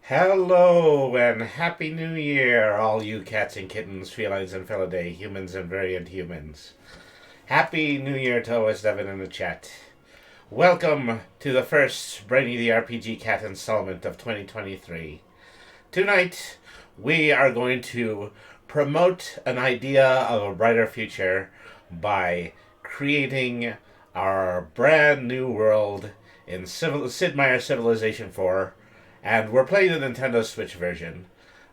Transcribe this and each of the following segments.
Hello and Happy New Year, all you cats and kittens, felines and felidae, humans and variant humans. Happy New Year to OS Devin in the chat. Welcome to the first Brainy the RPG Cat installment of 2023. Tonight, we are going to promote an idea of a brighter future by creating our brand new world in Sid Meier's Civilization 4, and we're playing the Nintendo Switch version.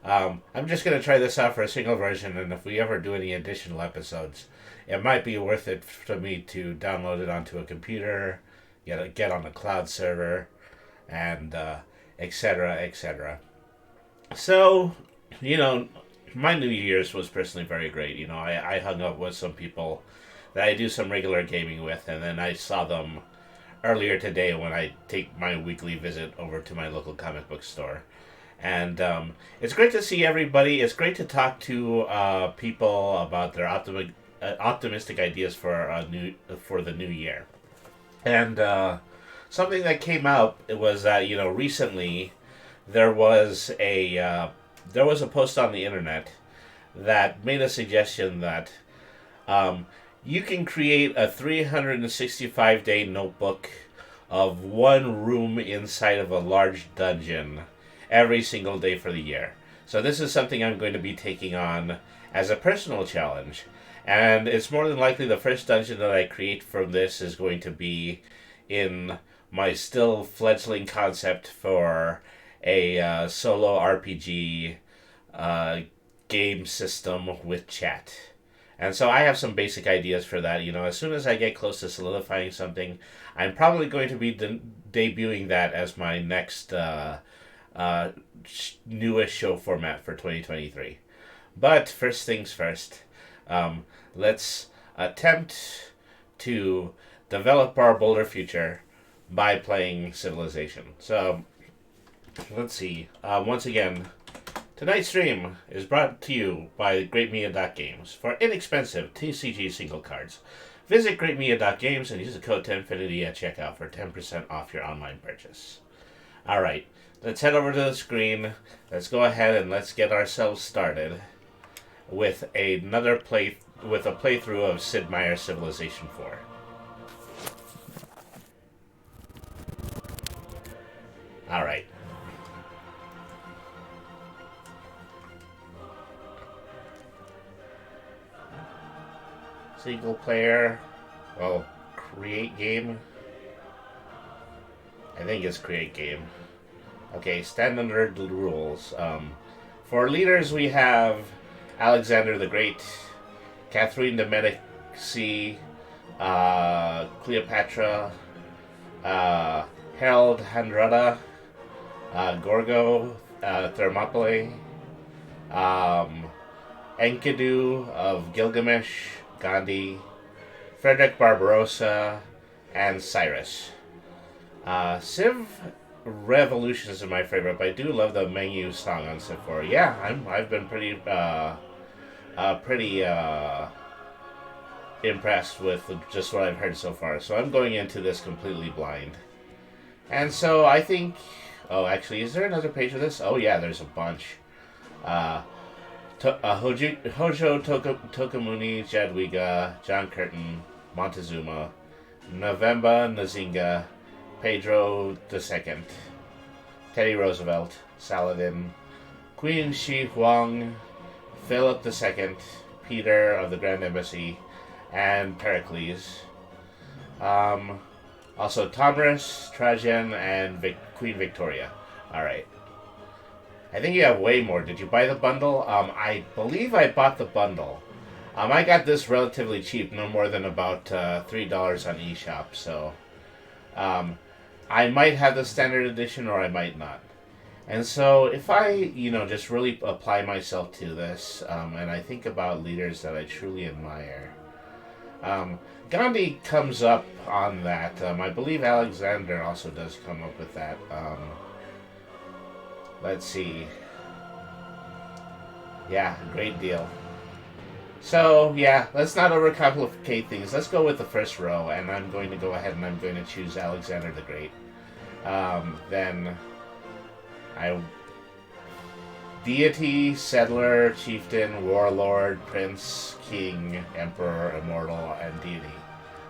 I'm just going to try this out for a single version, and if we ever do any additional episodes, it might be worth it for me to download it onto a computer, get on a cloud server, and etc. etc. So, my New Year's was personally very great. I hung up with some people that I do some regular gaming with, and then I saw them earlier today when I take my weekly visit over to my local comic book store. And it's great to see everybody. It's great to talk to people about their optimistic ideas for the new year. And something that came out was that recently there was a post on the internet that made a suggestion that you can create a 365-day notebook of one room inside of a large dungeon every single day for the year. So this is something I'm going to be taking on as a personal challenge. And it's more than likely the first dungeon that I create from this is going to be in my still fledgling concept for a solo RPG game system with chat. And so I have some basic ideas for that. As soon as I get close to solidifying something, I'm probably going to be debuting that as my next newest show format for 2023. But first things first, let's attempt to develop our bolder future by playing Civilization. So, let's see. Once again, tonight's stream is brought to you by GreatMedia.games for inexpensive TCG single cards. Visit GreatMedia.games and use the code 10Finity at checkout for 10% off your online purchase. Alright, let's head over to the screen. Let's go ahead and let's get ourselves started with a playthrough of Sid Meier's Civilization 4. Alright. Single player, create game. I think it's create game. Okay, standard rules. For leaders, we have Alexander the Great, Catherine de Medici, Cleopatra, Harold Handrada, Gorgo, Thermopylae, Enkidu of Gilgamesh, Gandhi, Frederick Barbarossa, and Cyrus. Civ Revolution is my favorite, but I do love the menu song on Civ 4. Yeah, I've been pretty impressed with just what I've heard so far. So I'm going into this completely blind. And so I think... Oh, actually, is there another page of this? Oh, yeah, there's a bunch. Hojo Tokamuni, Jadwiga, John Curtin, Montezuma, November Nzinga, Pedro II, Teddy Roosevelt, Saladin, Queen Shi Huang, Philip II, Peter of the Grand Embassy, and Pericles. Also Tomris, Trajan, and Queen Victoria. Alright. I think you have way more. Did you buy the bundle? I believe I bought the bundle. I got this relatively cheap, no more than about $3 on eShop, so I might have the standard edition or I might not. And so if I, just really apply myself to this, and I think about leaders that I truly admire, Gandhi comes up on that. I believe Alexander also does come up with that. Let's see. Yeah, great deal. So, yeah, let's not overcomplicate things. Let's go with the first row, and I'm going to go ahead and I'm going to choose Alexander the Great. Then I Deity, settler, chieftain, warlord, prince, king, emperor, immortal, and deity.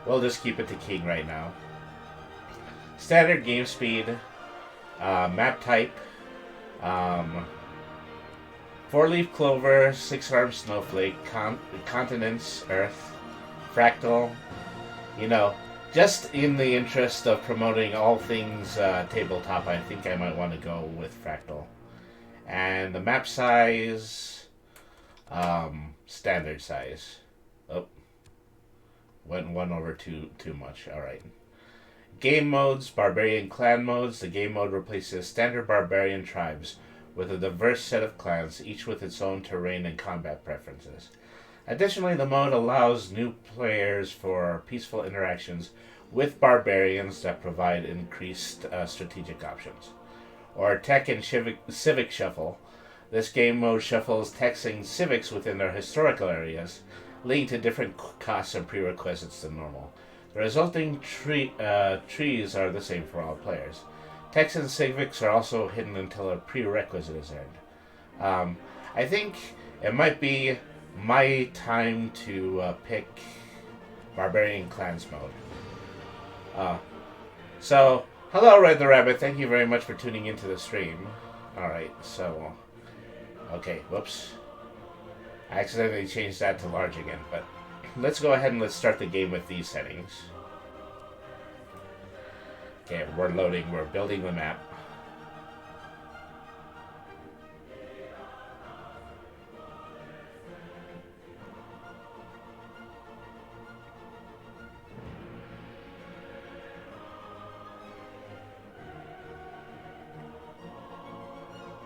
We'll just keep it to king right now. Standard game speed, map type, um, four-leaf clover, six-armed snowflake, continents, earth, fractal. You know, just in the interest of promoting all things tabletop, I think I might want to go with fractal. And the map size, standard size. Oh, went one over too much. All right. Game modes, barbarian clan modes. The game mode replaces standard barbarian tribes with a diverse set of clans, each with its own terrain and combat preferences. Additionally, the mode allows new players for peaceful interactions with barbarians that provide increased strategic options. Or Tech and Civic Shuffle. This game mode shuffles techs and civics within their historical areas, leading to different costs and prerequisites than normal. The resulting trees are the same for all players. Techs and civics are also hidden until a prerequisite is earned. I think it might be my time to pick Barbarian Clans mode. So, hello, Red the Rabbit. Thank you very much for tuning into the stream. Alright, so... Okay, whoops. I accidentally changed that to large again, but... Let's go ahead and let's start the game with these settings. Okay, we're loading. We're building the map.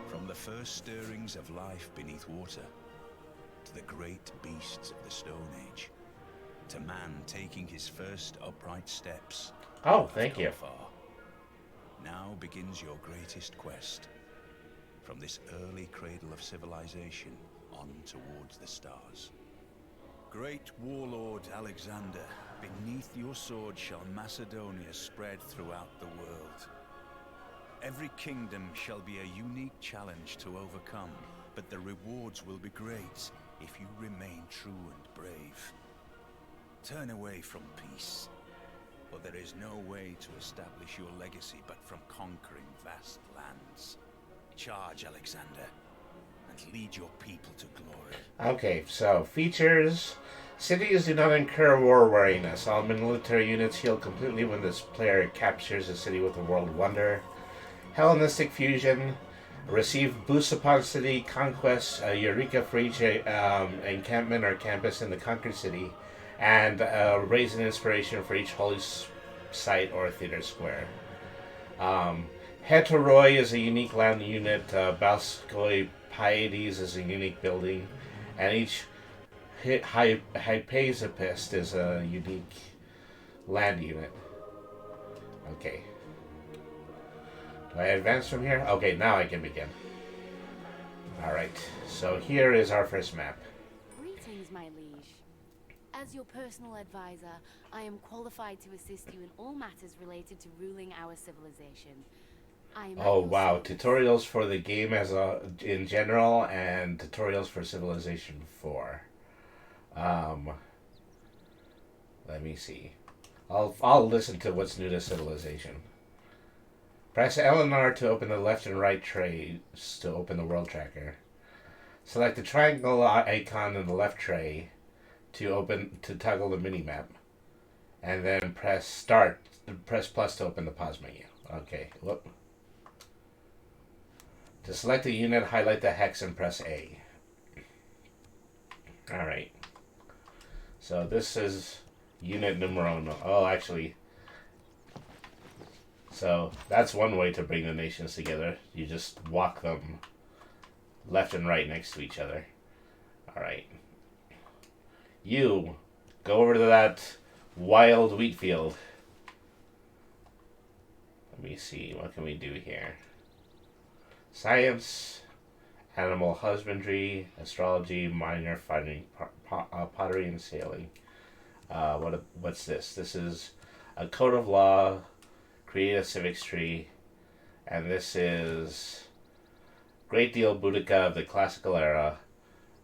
From the first stirrings of life beneath water, to the great beasts of the Stone Age, to man taking his first upright steps. Oh, thank you. Far. Now begins your greatest quest. From this early cradle of civilization on towards the stars. Great warlord Alexander, beneath your sword shall Macedonia spread throughout the world. Every kingdom shall be a unique challenge to overcome, but the rewards will be great if you remain true and brave. Turn away from peace, for there is no way to establish your legacy but from conquering vast lands. Charge, Alexander, and lead your people to glory. Okay, so features. Cities do not incur war weariness. All military units heal completely when this player captures a city with a world wonder. Hellenistic fusion. Receive boosts upon city conquest, Eureka for each encampment or campus in the conquered city, and raise an inspiration for each holy site or theater square. Heteroi is a unique land unit, Balskoi Pieties is a unique building, and each Hypazipist is a unique land unit. Okay. Do I advance from here? Okay, now I can begin. Alright, so here is our first map. Greetings, my liege. As your personal advisor, I am qualified to assist you in all matters related to ruling our civilization. I am Oh wow, tutorials for the game in general and tutorials for Civilization 4. Let me see. I'll listen to what's new to Civilization. Press L and R to open the left and right trays to open the world tracker. Select the triangle icon in the left tray to toggle the minimap. And then press plus to open the pause menu. Okay, whoop. To select a unit, highlight the hex and press A. Alright. So this is unit numero uno. Oh, actually... So that's one way to bring the nations together. You just walk them left and right next to each other. Alright. You go over to that wild wheat field. Let me see. What can we do here? Science, animal husbandry, astrology, minor farming, pottery, and sailing. What's this? This is a code of law. Create a civics tree, and this is Great deal Boudica of the classical era.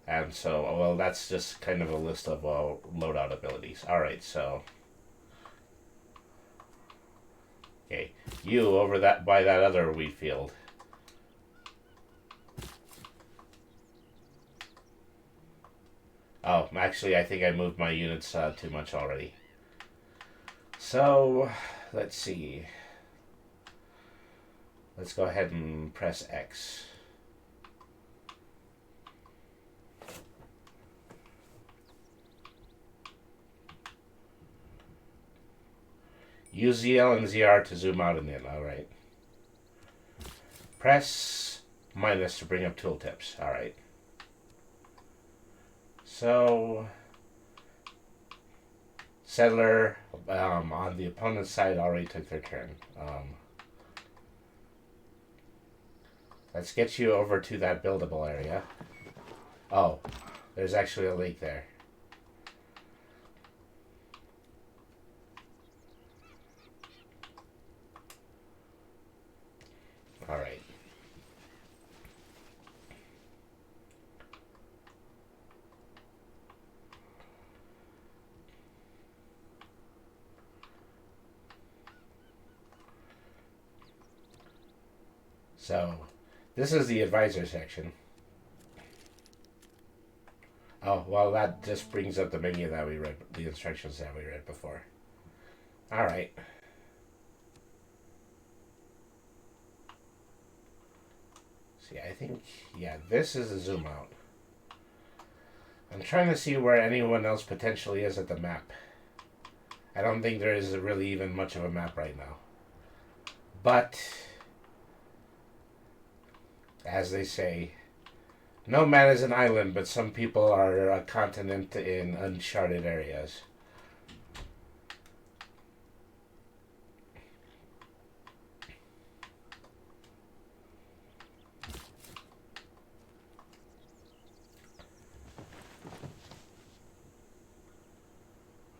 And so, well, that's just kind of a list of loadout abilities. Alright, so. Okay, you over that by that other wheat field. Oh, actually, I think I moved my units too much already. So, let's see. Let's go ahead and press X. Use ZL and ZR to zoom out and in. Alright. Press minus to bring up tooltips. Alright. So, Settler on the opponent's side already took their turn. Let's get you over to that buildable area. Oh, there's actually a lake there. Alright. So, this is the advisor section. Oh, well, that just brings up the menu that we read, the instructions that we read before. Alright. See, I think, yeah, this is a zoom out. I'm trying to see where anyone else potentially is at the map. I don't think there is really even much of a map right now. But, as they say, no man is an island, but some people are a continent in uncharted areas.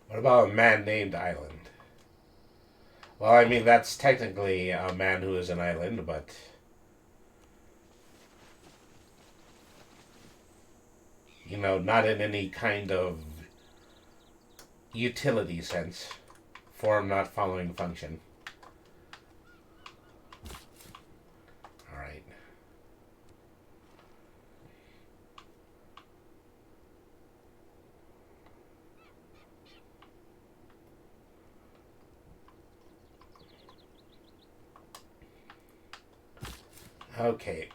What about a man named Island? Well, I mean, that's technically a man who is an island, but you know, not in any kind of utility sense. Form not following function. Alright. Okay.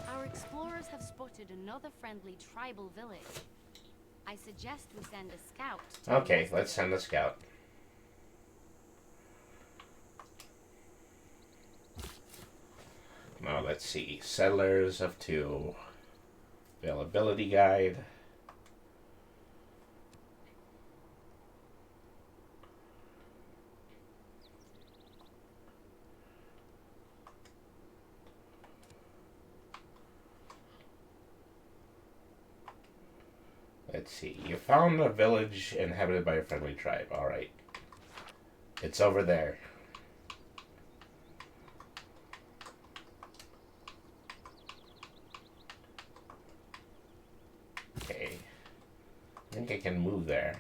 Our explorers have spotted another friendly tribal village. I suggest we send a scout. Okay, let's send a scout. Now let's see. Settlers of 2. Availability guide. Let's see. You found a village inhabited by a friendly tribe. Alright. It's over there. Okay. I think I can move there.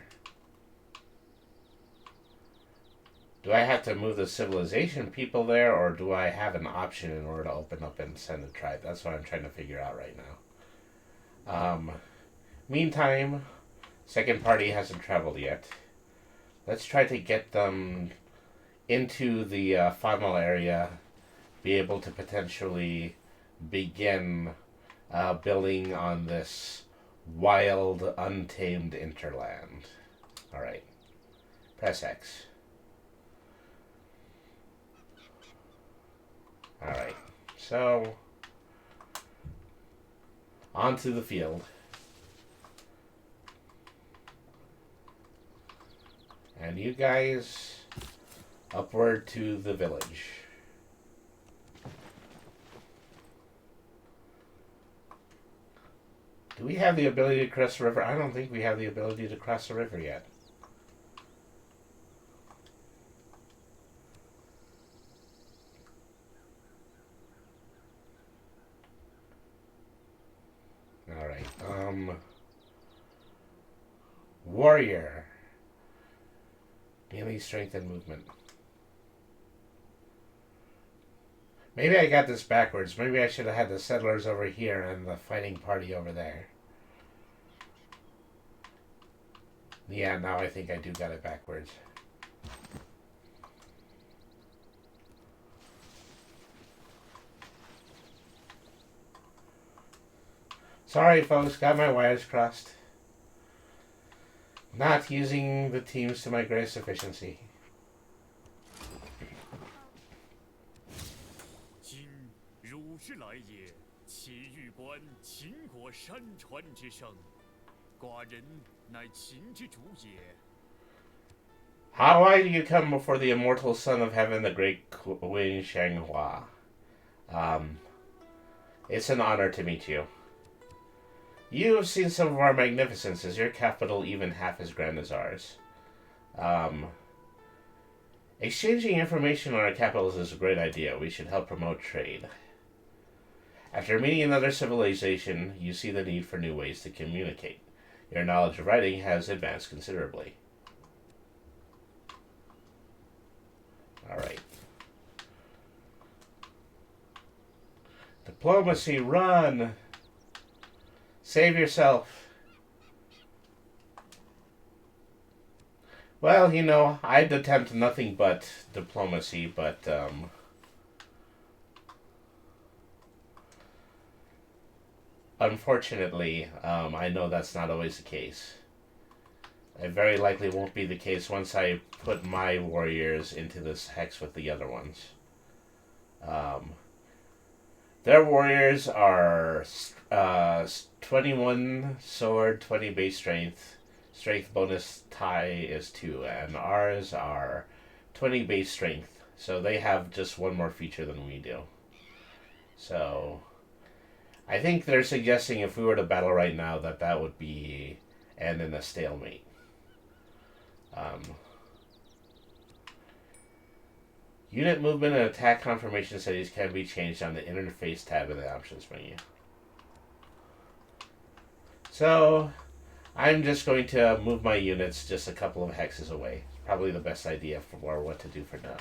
Do I have to move the civilization people there, or do I have an option in order to open up and send a tribe? That's what I'm trying to figure out right now. Meantime, second party hasn't traveled yet. Let's try to get them into the final area, be able to potentially begin building on this wild, untamed interland. Alright. Press X. Alright. So, onto the field. And you guys upward to the village. Do we have the ability to cross the river? I don't think we have the ability to cross the river yet. Alright, warrior. Melee strength and movement. Maybe I got this backwards. Maybe I should have had the settlers over here and the fighting party over there. Yeah, now I think I do got it backwards. Sorry, folks, got my wires crossed. Not using the teams to my greatest efficiency. 今汝之来也，其欲观秦国山川之声。寡人乃秦之主也。 Why do you come before the immortal son of heaven, the great Queen Shanghua? It's an honor to meet you. You've seen some of our magnificence. Is your capital even half as grand as ours? Exchanging information on our capitals is a great idea. We should help promote trade. After meeting another civilization, you see the need for new ways to communicate. Your knowledge of writing has advanced considerably. Alright. Diplomacy, run! Save yourself. Well, you know, I'd attempt nothing but diplomacy, but, unfortunately, I know that's not always the case. It very likely won't be the case once I put my warriors into this hex with the other ones. Their warriors are 21 sword, 20 base strength. Strength bonus tie is 2. And ours are 20 base strength. So they have just one more feature than we do. So I think they're suggesting if we were to battle right now that would be end in a stalemate. Unit movement and attack confirmation settings can be changed on the interface tab in the options menu. So, I'm just going to move my units just a couple of hexes away. Probably the best idea for what to do for now.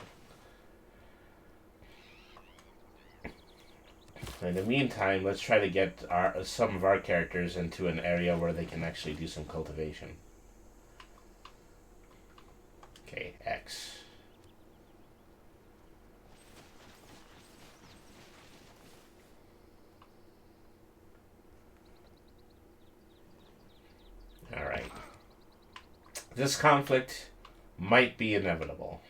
In the meantime, let's try to get some of our characters into an area where they can actually do some cultivation. Okay, X. Alright. This conflict might be inevitable.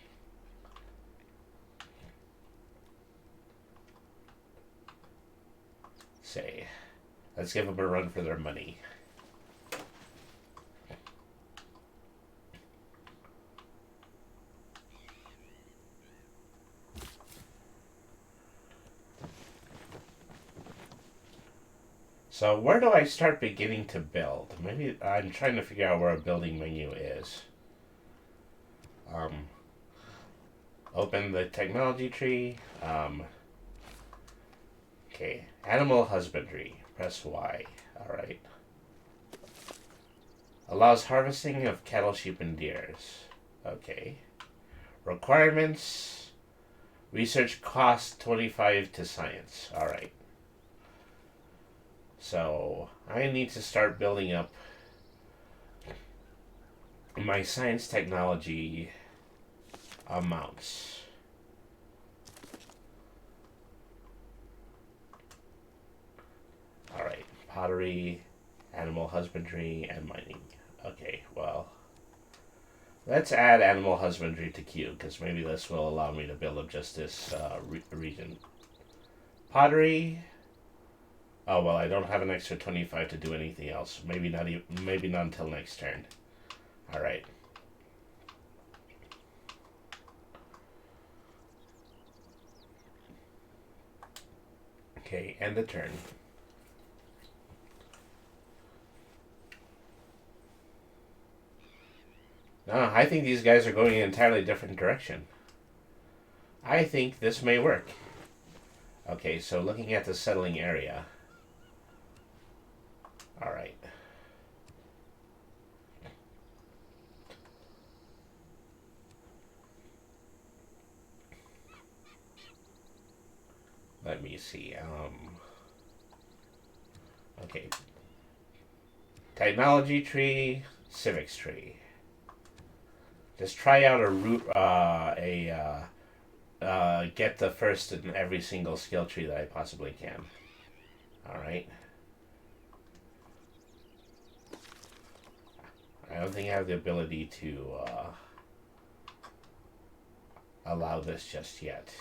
Say, let's give them a run for their money. So where do I start beginning to build? Maybe I'm trying to figure out where a building menu is. Open the technology tree. Okay, animal husbandry. Press Y. Alright. Allows harvesting of cattle, sheep, and deers. Okay. Requirements. Research cost 25 to science. Alright. So, I need to start building up my science technology amounts. Alright, pottery, animal husbandry, and mining. Okay, well, let's add animal husbandry to queue, because maybe this will allow me to build up just this region. Pottery. Oh, well, I don't have an extra 25 to do anything else. Maybe not until next turn. Alright. Okay, end the turn. No, I think these guys are going in an entirely different direction. I think this may work. Okay, so looking at the settling area. Alright. Let me see. Okay. Technology tree, civics tree. Just try out a root, get the first in every single skill tree that I possibly can. Alright. I don't think I have the ability to, allow this just yet.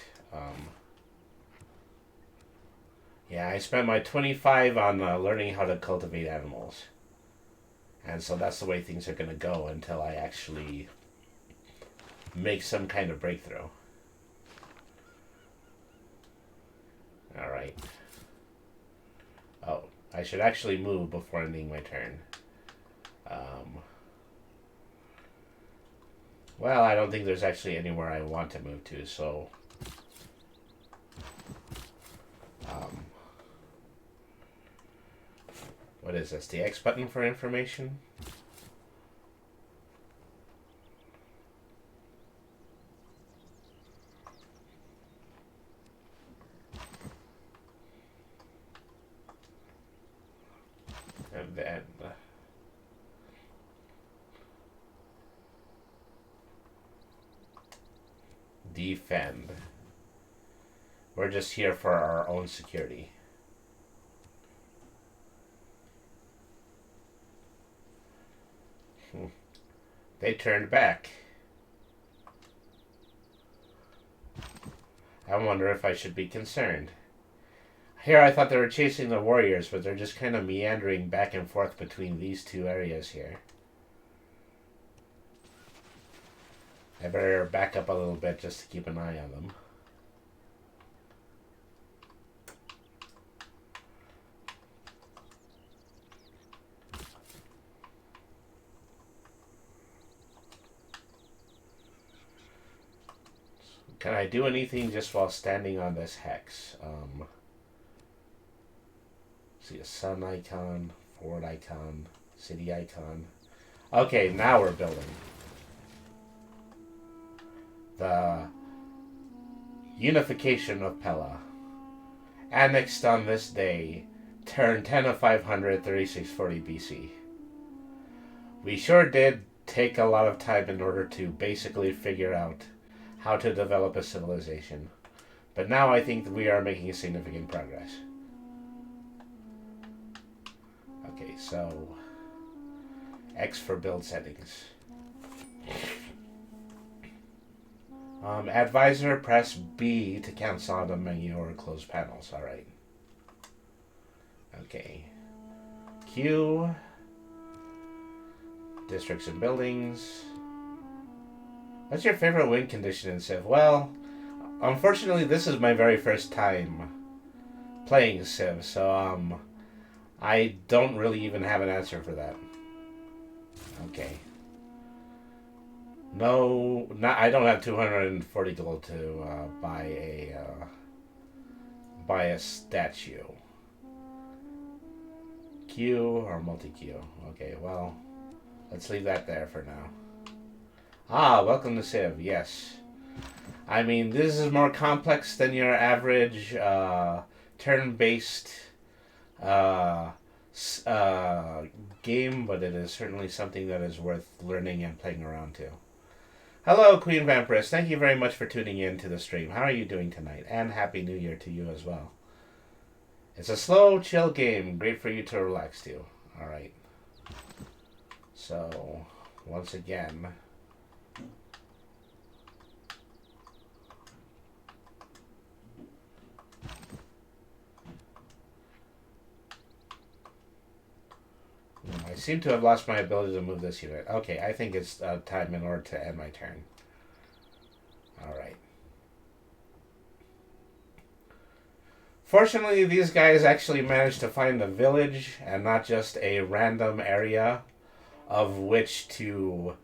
Yeah, I spent my 25 on learning how to cultivate animals. And so that's the way things are going to go until I actually make some kind of breakthrough. Alright. Oh, I should actually move before ending my turn. Well, I don't think there's actually anywhere I want to move to, so... what is this? The X button for information? And then... defend. We're just here for our own security. They turned back. I wonder if I should be concerned. Here I thought they were chasing the warriors, but they're just kind of meandering back and forth between these two areas here. I better back up a little bit just to keep an eye on them. Can I do anything just while standing on this hex? See a sun icon, fort icon, city icon. Okay, now we're building. The unification of Pella. Annexed on this day, turn 10 of 500, 3640 BC. We sure did take a lot of time in order to basically figure out how to develop a civilization. But now I think that we are making significant progress. Okay, so X for build settings. Advisor, press B to cancel on the menu or close panels. Alright. Okay. Q. Districts and buildings. What's your favorite win condition in Civ? Well, unfortunately, this is my very first time playing Civ, so, I don't really even have an answer for that. Okay. No, I don't have 240 gold to, buy a statue. Q or multi-Q. Okay, well, let's leave that there for now. Ah, welcome to Civ, yes. I mean, this is more complex than your average turn-based game, but it is certainly something that is worth learning and playing around to. Hello, Queen Vampiress. Thank you very much for tuning in to the stream. How are you doing tonight? And Happy New Year to you as well. It's a slow, chill game. Great for you to relax to. Alright. So, once again... I seem to have lost my ability to move this unit. Okay, I think it's time in order to end my turn. Alright. Fortunately, these guys actually managed to find a village and not just a random area of which to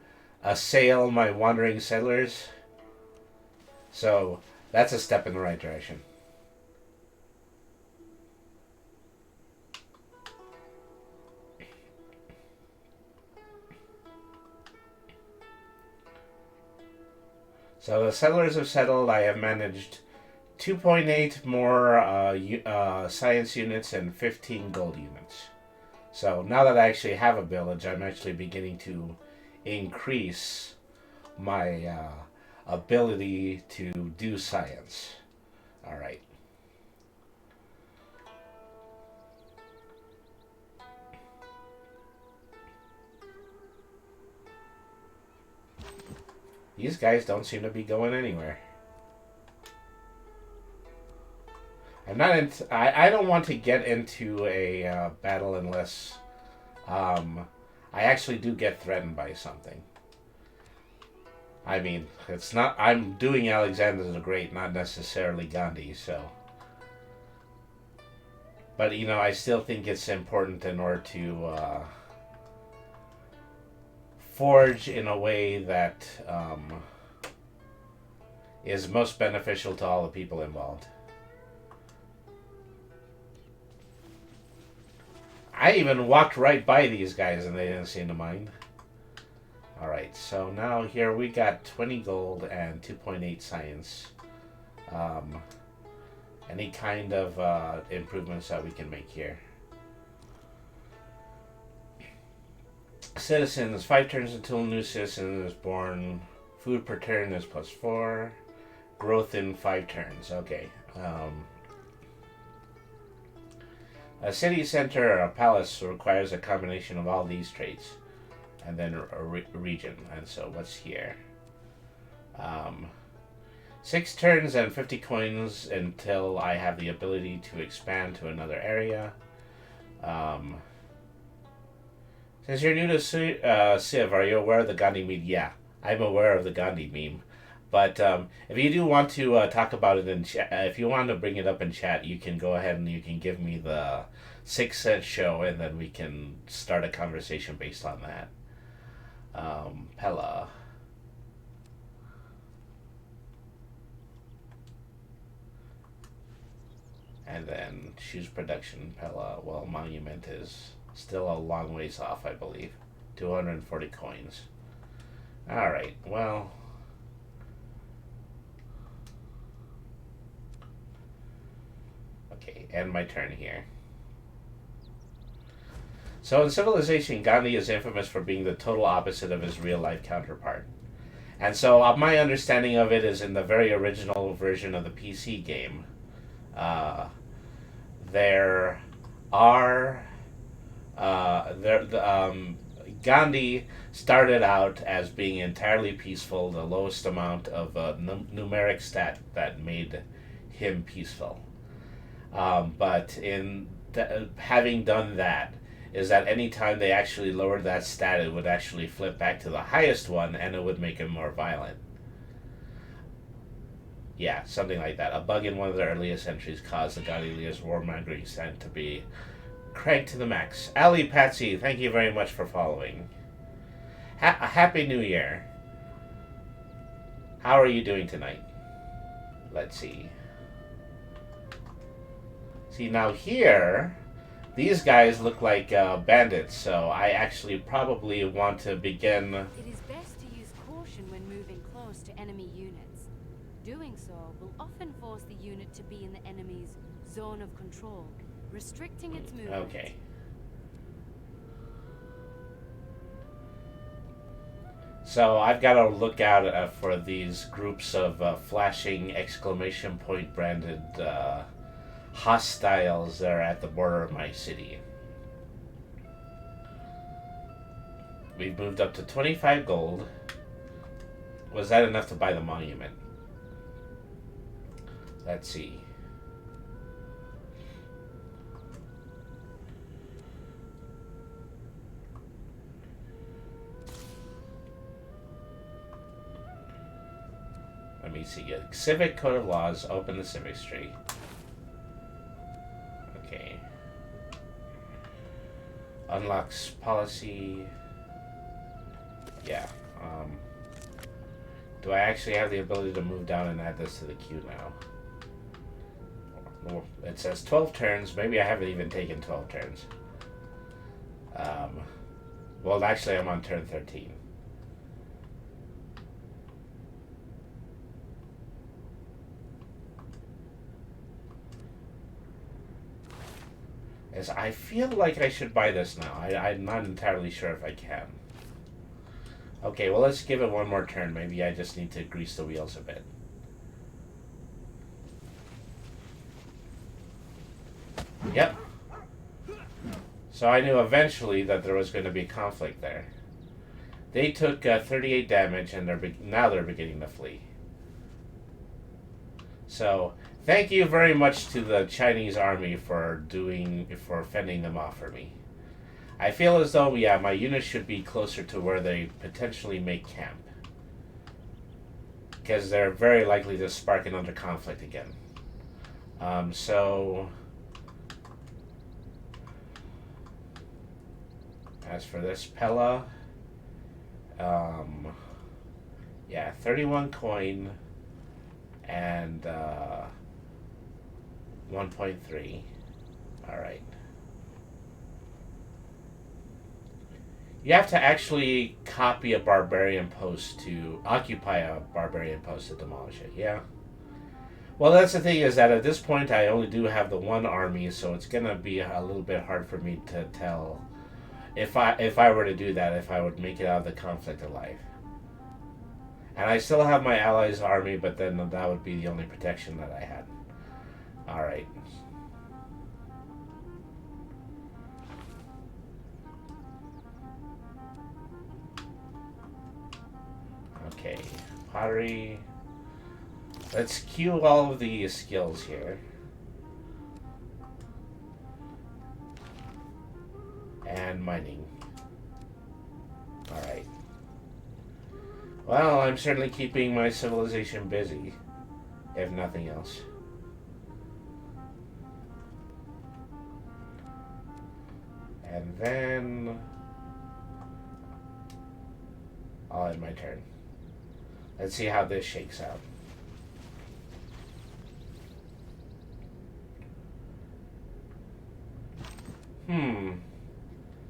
assail my wandering settlers. So, that's a step in the right direction. So the settlers have settled. I have managed 2.8 more science units and 15 gold units. So now that I actually have a village, I'm actually beginning to increase my ability to do science. Alright. These guys don't seem to be going anywhere. I don't want to get into a battle unless I actually do get threatened by something. I mean, it's not. I'm doing Alexander the Great, not necessarily Gandhi, so. But, you know, I still think it's important in order to forge in a way that is most beneficial to all the people involved. I even walked right by these guys and they didn't seem to mind. Alright, so now here we got 20 gold and 2.8 science. Any kind of improvements that we can make here. Citizens, 5 turns until a new citizen is born. Food per turn is +4. Growth in 5 turns. Okay. A city center or a palace requires a combination of all these traits. And then a region. And so what's here? 6 turns and 50 coins until I have the ability to expand to another area. Since you're new to Civ, are you aware of the Gandhi meme? Yeah, I'm aware of the Gandhi meme. But if you do want to talk about it in chat, if you want to bring it up in chat, you can go ahead and you can give me the 6-cent show, and then we can start a conversation based on that. Pella. And then shoes production, Pella. Well, Monument is still a long ways off, I believe. 240 coins. Alright, well. Okay, end my turn here. So in Civilization, Gandhi is infamous for being the total opposite of his real-life counterpart. And so my understanding of it is in the very original version of the PC game. Gandhi started out as being entirely peaceful, the lowest amount of numeric stat that made him peaceful. But having done that, is that any time they actually lowered that stat, it would actually flip back to the highest one, and it would make him more violent. Yeah, something like that. A bug in one of the earliest entries caused the Gandhi leader's warmongering stat to be cranked to the max. Ali Patsy, thank you very much for following. A Happy New Year. How are you doing tonight? Let's see. See, now here, these guys look like bandits, so I actually probably want to begin. It is best to use caution when moving close to enemy units. Doing so will often force the unit to be in the enemy's zone of control, restricting its movement. Okay. So I've got to look out for these groups of flashing exclamation point branded hostiles that are at the border of my city. We've moved up to 25 gold. Was that enough to buy the monument? Let's see. Let me see. Civic Code of Laws. Open the Civic Street. Okay. Unlocks policy. Yeah. Do I actually have the ability to move down and add this to the queue now? It says 12 turns. Maybe I haven't even taken 12 turns. Well, actually, I'm on turn 13. Is I feel like I should buy this now. I'm not entirely sure if I can. Okay, well, let's give it one more turn. Maybe I just need to grease the wheels a bit. Yep. So I knew eventually that there was going to be conflict there. They took 38 damage, and now they're beginning to flee. So thank you very much to the Chinese army for fending them off for me. I feel as though, yeah, my units should be closer to where they potentially make camp, because they're very likely to spark another conflict again. So as for this Pella, yeah, 31 coin and 1.3. All right. You have to actually copy a barbarian post to occupy a barbarian post to demolish it. Yeah. Well, that's the thing, is that at this point I only do have the one army, so it's gonna be a little bit hard for me to tell if I were to do that, if I would make it out of the conflict alive. And I still have my allies' army, but then that would be the only protection that I had. All right. Okay, pottery. Let's queue all of the skills here. And mining. Alright. Well, I'm certainly keeping my civilization busy, if nothing else. And then I'll end my turn. Let's see how this shakes out.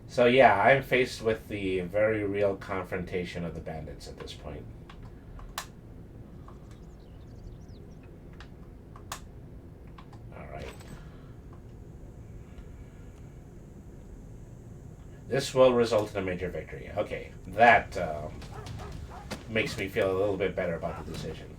So yeah, I'm faced with the very real confrontation of the bandits at this point. Alright. This will result in a major victory. Okay, that makes me feel a little bit better about the decision.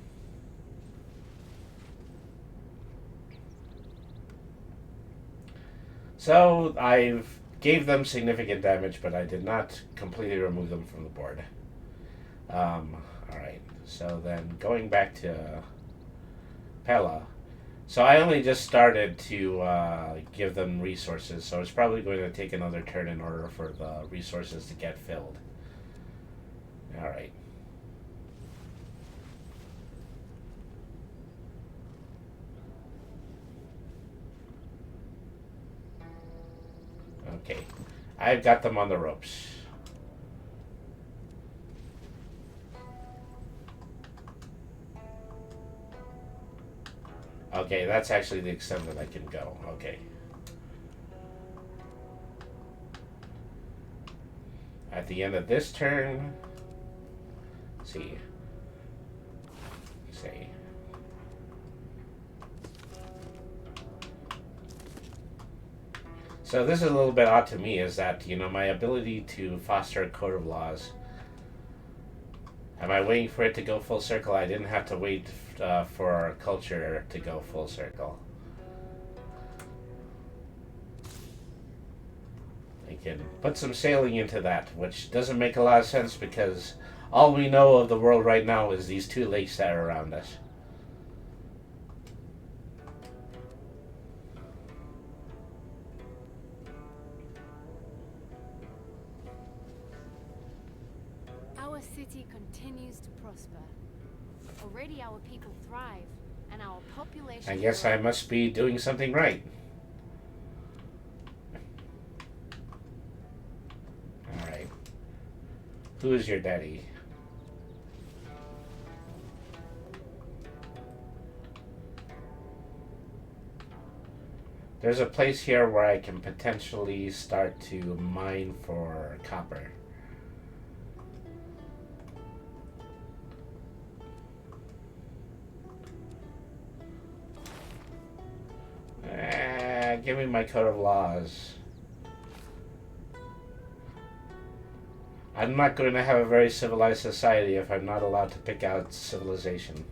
So I've gave them significant damage, but I did not completely remove them from the board. Alright, so then going back to Pella. So I only just started to give them resources, so it's probably going to take another turn in order for the resources to get filled. Alright. Okay, I've got them on the ropes. Okay, that's actually the extent that I can go. Okay. At the end of this turn, let's see. So this is a little bit odd to me, is that, you know, my ability to foster a code of laws. Am I waiting for it to go full circle? I didn't have to wait for culture to go full circle. I can put some sailing into that, which doesn't make a lot of sense because all we know of the world right now is these two lakes that are around us. Our city continues to prosper. Already our people thrive, and our population I guess I must be doing something right. Alright. Who is your daddy? There's a place here where I can potentially start to mine for copper. Give me my code of laws. I'm not going to have a very civilized society if I'm not allowed to pick out civilization.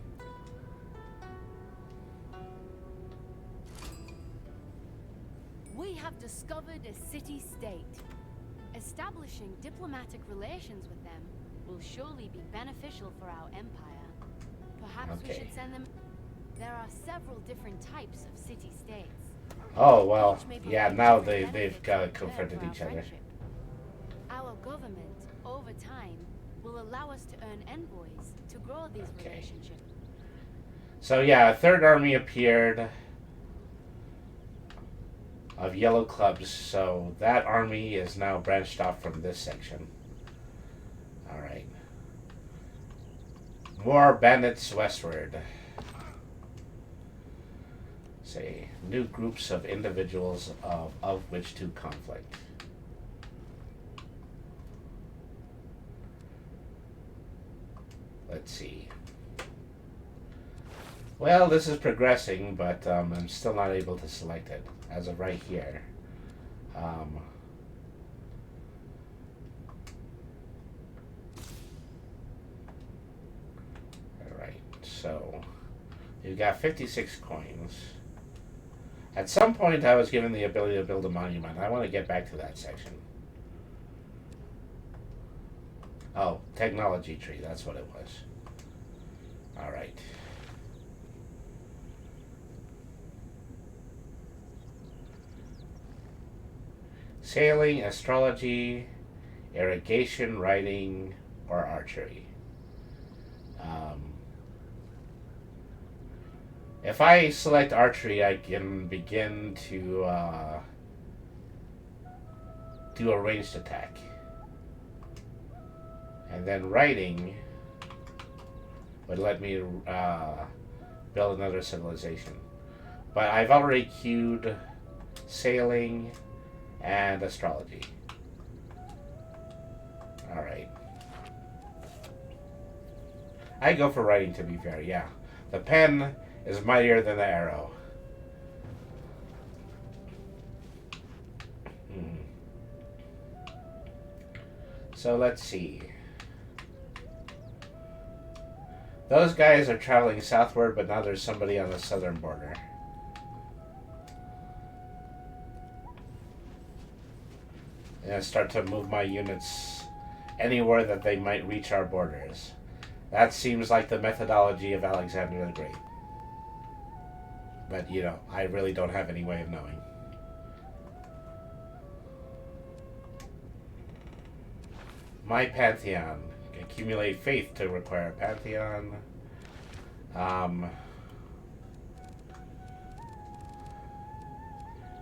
We have discovered a city-state. Establishing diplomatic relations with them will surely be beneficial for our empire. Perhaps we should send them... There are several different types of city-states. Oh, well, yeah, now they've confronted each other. Our government, over time, will allow us to earn envoys to grow these relationships. So yeah, a third army appeared of yellow clubs, so that army is now branched off from this section. Alright. More bandits westward. Say, new groups of individuals of which to conflict. Let's see. Well, this is progressing, but I'm still not able to select it as of right here. Alright, so you've got 56 coins. At some point I was given the ability to build a monument. I want to get back to that section. Oh, technology tree, that's what it was. Alright. Sailing, astrology, irrigation, writing, or archery. If I select archery, I can begin to do a ranged attack. And then writing would let me build another civilization. But I've already queued sailing and astrology. Alright. I go for writing, to be fair, yeah. The pen is mightier than the arrow. So let's see. Those guys are traveling southward, but now there's somebody on the southern border. I'm going to start to move my units anywhere that they might reach our borders. That seems like the methodology of Alexander the Great. But, you know, I really don't have any way of knowing. My Pantheon. Accumulate faith to require a Pantheon.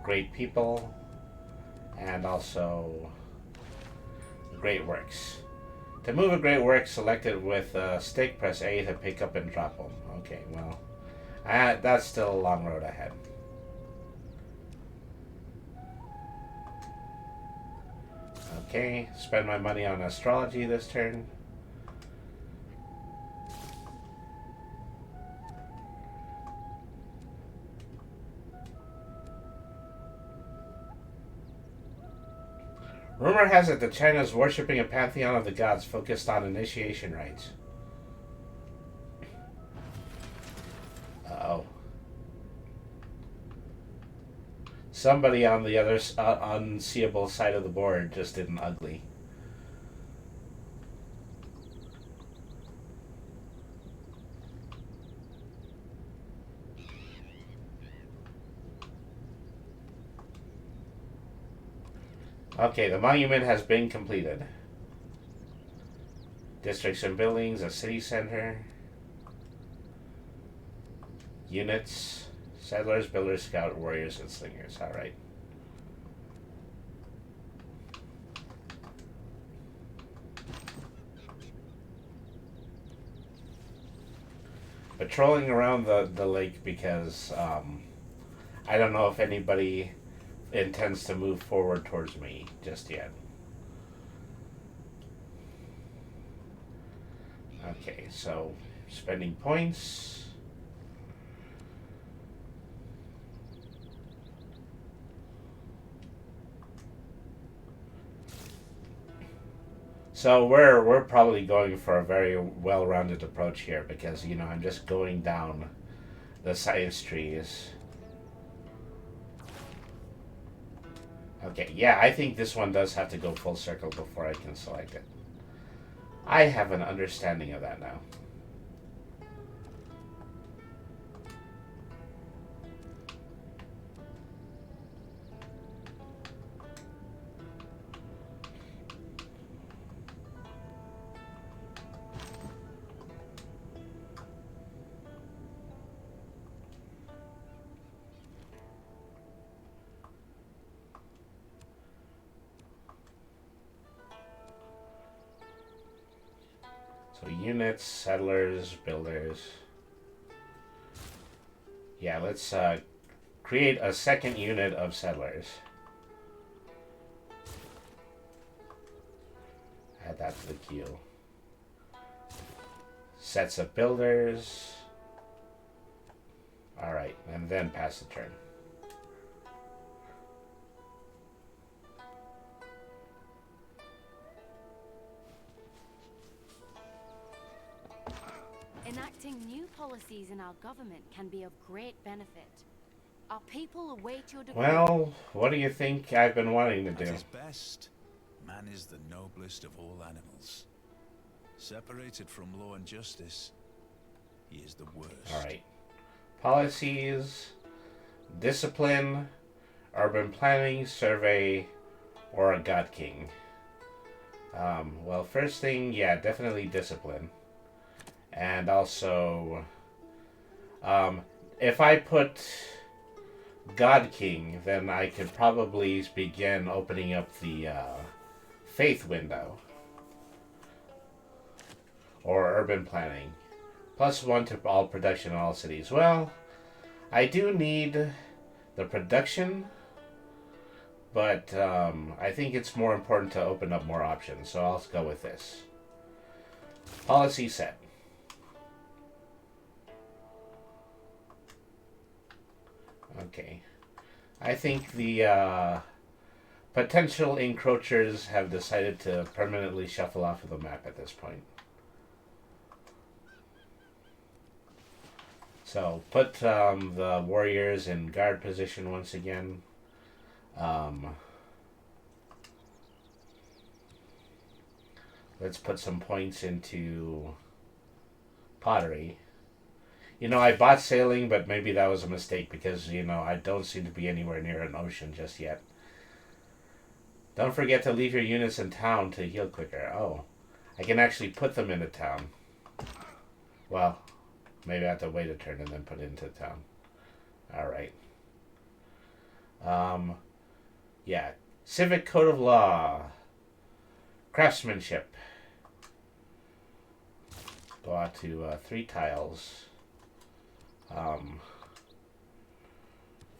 Great people. And also great works. To move a great work, select it with stick, press A to pick up and drop them. Okay, well, that's still a long road ahead. Okay, spend my money on astrology this turn. Rumor has it that China is worshipping a pantheon of the gods focused on initiation rites. Uh-oh. Somebody on the other unseeable side of the board just did an ugly. Okay, the monument has been completed. Districts and buildings, a city center. Units, settlers, builders, scout, warriors, and slingers. Alright. Patrolling around the lake because I don't know if anybody intends to move forward towards me just yet. Okay, so spending points. So we're probably going for a very well-rounded approach here because I'm just going down the science trees. Okay, yeah, I think this one does have to go full circle before I can select it. I have an understanding of that now. So units, settlers, builders. Yeah, let's create a second unit of settlers. Add that to the queue. Sets of builders. Alright, and then pass the turn. Enacting new policies in our government can be of great benefit. Our people await your decree. Well, what do you think I've been wanting to do? At his best, man is the noblest of all animals. Separated from law and justice, he is the worst. Alright. Policies, discipline, urban planning, survey, or a God King. Well, first thing, yeah, definitely discipline. And also, if I put God King, then I could probably begin opening up the faith window. Or urban planning. +1 to all production in all cities. Well, I do need the production, but I think it's more important to open up more options, so I'll go with this. Policy set. Okay. I think the potential encroachers have decided to permanently shuffle off of the map at this point. So put the warriors in guard position once again. Let's put some points into pottery. I bought sailing, but maybe that was a mistake because, I don't seem to be anywhere near an ocean just yet. Don't forget to leave your units in town to heal quicker. Oh, I can actually put them into town. Well, maybe I have to wait a turn and then put it into town. Alright. Yeah. Civic Code of Law. Craftsmanship. Go out to 3 tiles.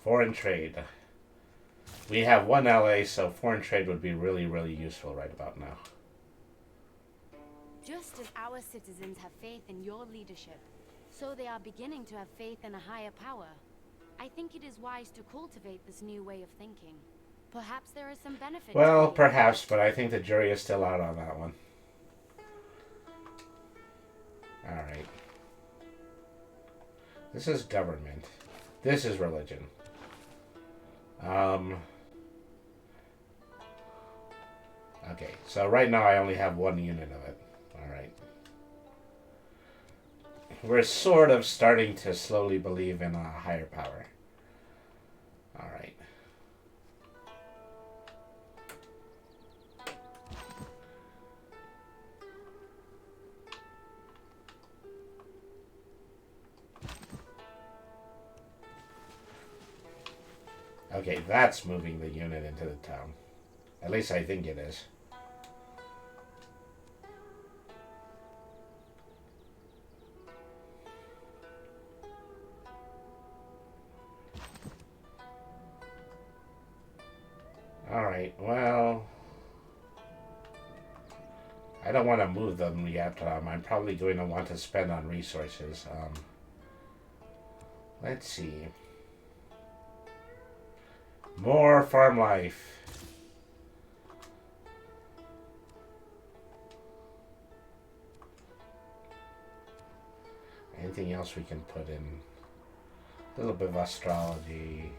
Foreign trade. We have 1 LA, so foreign trade would be really, really useful right about now. Just as our citizens have faith in your leadership, so they are beginning to have faith in a higher power. I think it is wise to cultivate this new way of thinking. Perhaps there is some benefit. Well, perhaps, but I think the jury is still out on that one. Alright. This is government. This is religion. Okay, so right now I only have 1 unit of it. Alright. We're sort of starting to slowly believe in a higher power. Alright. Okay, that's moving the unit into the town. At least I think it is. Alright, well, I don't want to move them yet. I'm probably going to want to spend on resources. Let's see. More farm life. Anything else we can put in? A little bit of astrology.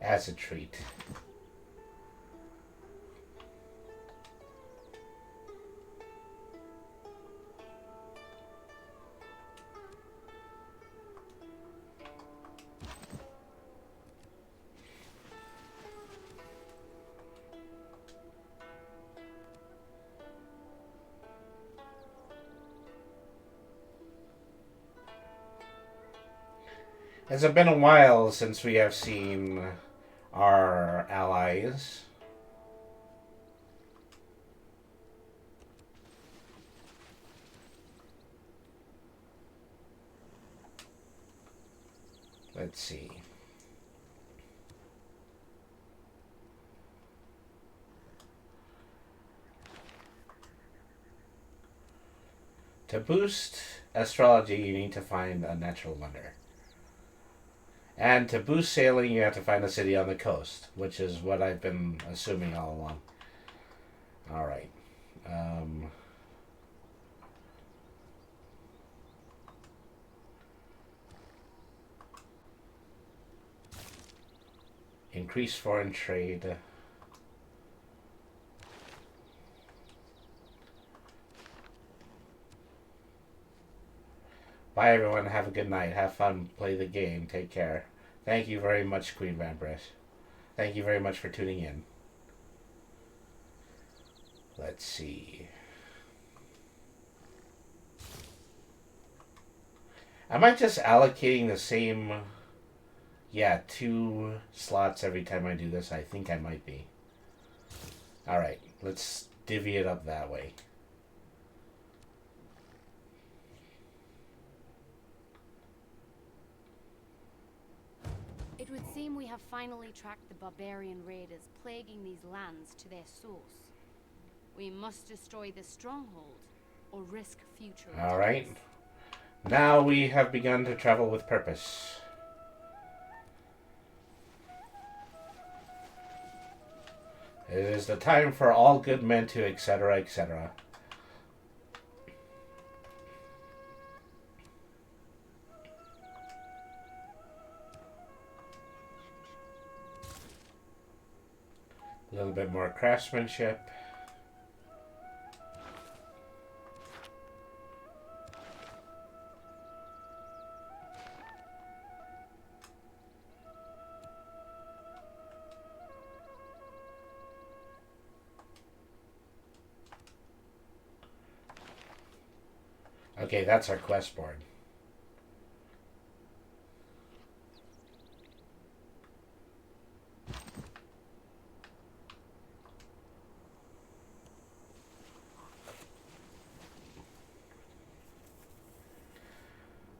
As a treat. It's been a while since we have seen our allies. Let's see. To boost astrology, you need to find a natural wonder. And to boost sailing, you have to find a city on the coast, which is what I've been assuming all along. Alright. Increase foreign trade. Bye, everyone. Have a good night. Have fun. Play the game. Take care. Thank you very much, Queen Vampress. Thank you very much for tuning in. Let's see. Am I just allocating the same... Yeah, 2 slots every time I do this? I think I might be. Alright, let's divvy it up that way. It would seem we have finally tracked the barbarian raiders plaguing these lands to their source. We must destroy the stronghold or risk future attacks. Alright. Now we have begun to travel with purpose. It is the time for all good men to etc., etc. A little bit more craftsmanship. Okay, that's our quest board.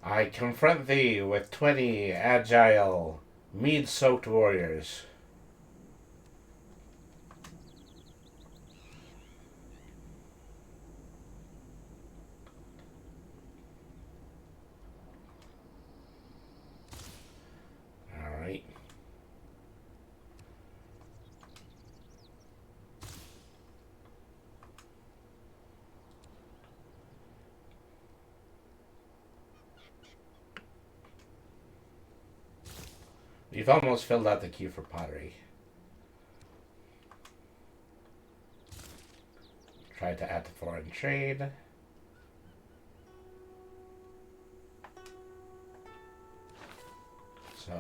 I confront thee with 20 agile, mead-soaked warriors. Alright. We've almost filled out the queue for pottery. Try to add to foreign trade. So,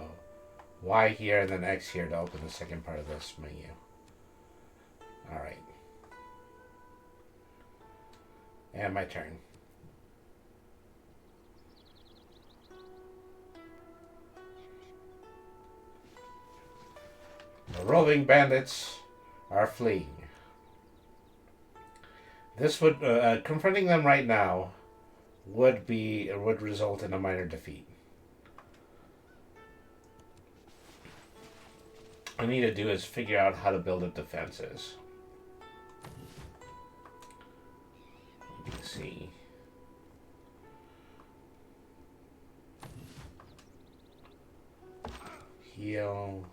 Y here and then X here to open the second part of this menu. Alright. And my turn. The roving bandits are fleeing. This would confronting them right now would result in a minor defeat. What I need to do is figure out how to build up defenses. You can see. Heal.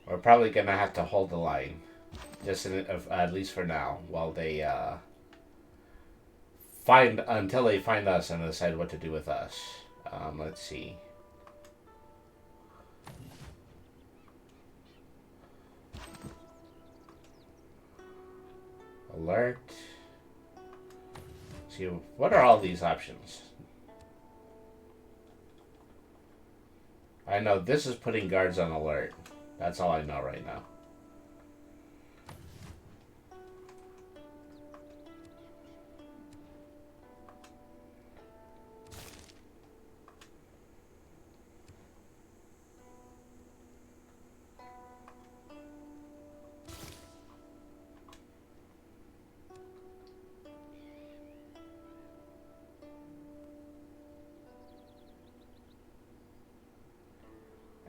We're probably gonna have to hold the line, just at least for now, while they until they find us and decide what to do with us. Let's see. Alert. See, what are all these options? I know this is putting guards on alert. That's all I know right now.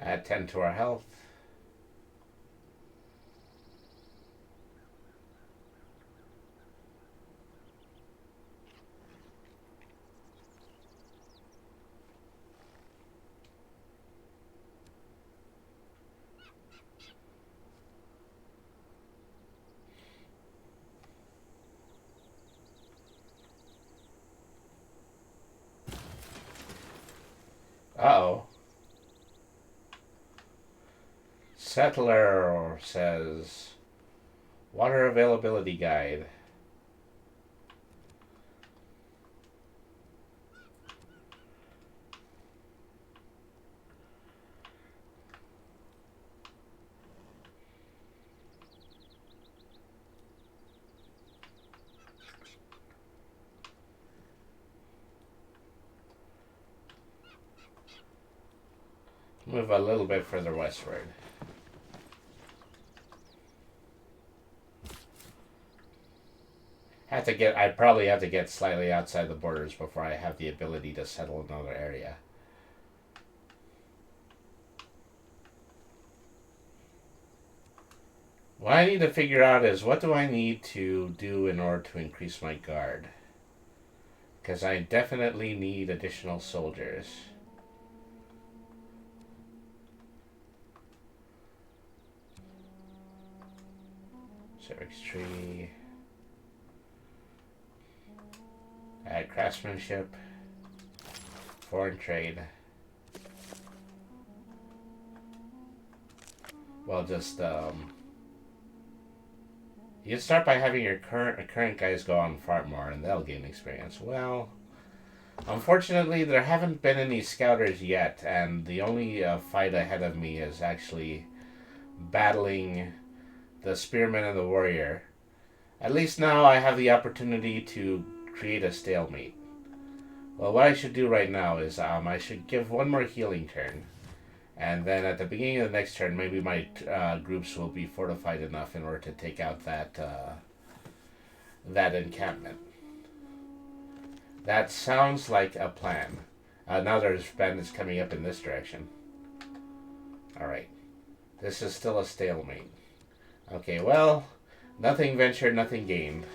Add 10 to our health. Uh-oh. Settler says, water availability guide. Move a little bit further westward. I'd probably have to get slightly outside the borders before I have the ability to settle another area. What I need to figure out is, what do I need to do in order to increase my guard? Because I definitely need additional soldiers. Cervix tree. Add craftsmanship. Foreign trade. Well, just you start by having your current guys go on farm more, and they'll gain experience. Well, unfortunately, there haven't been any scouters yet, and the only fight ahead of me is actually battling the spearman and the warrior. At least now I have the opportunity to create a stalemate. Well, what I should do right now is I should give one more healing turn. And then at the beginning of the next turn, maybe my groups will be fortified enough in order to take out that encampment. That sounds like a plan. Now there's bandits coming up in this direction. Alright. This is still a stalemate. Okay, well, nothing ventured, nothing gained.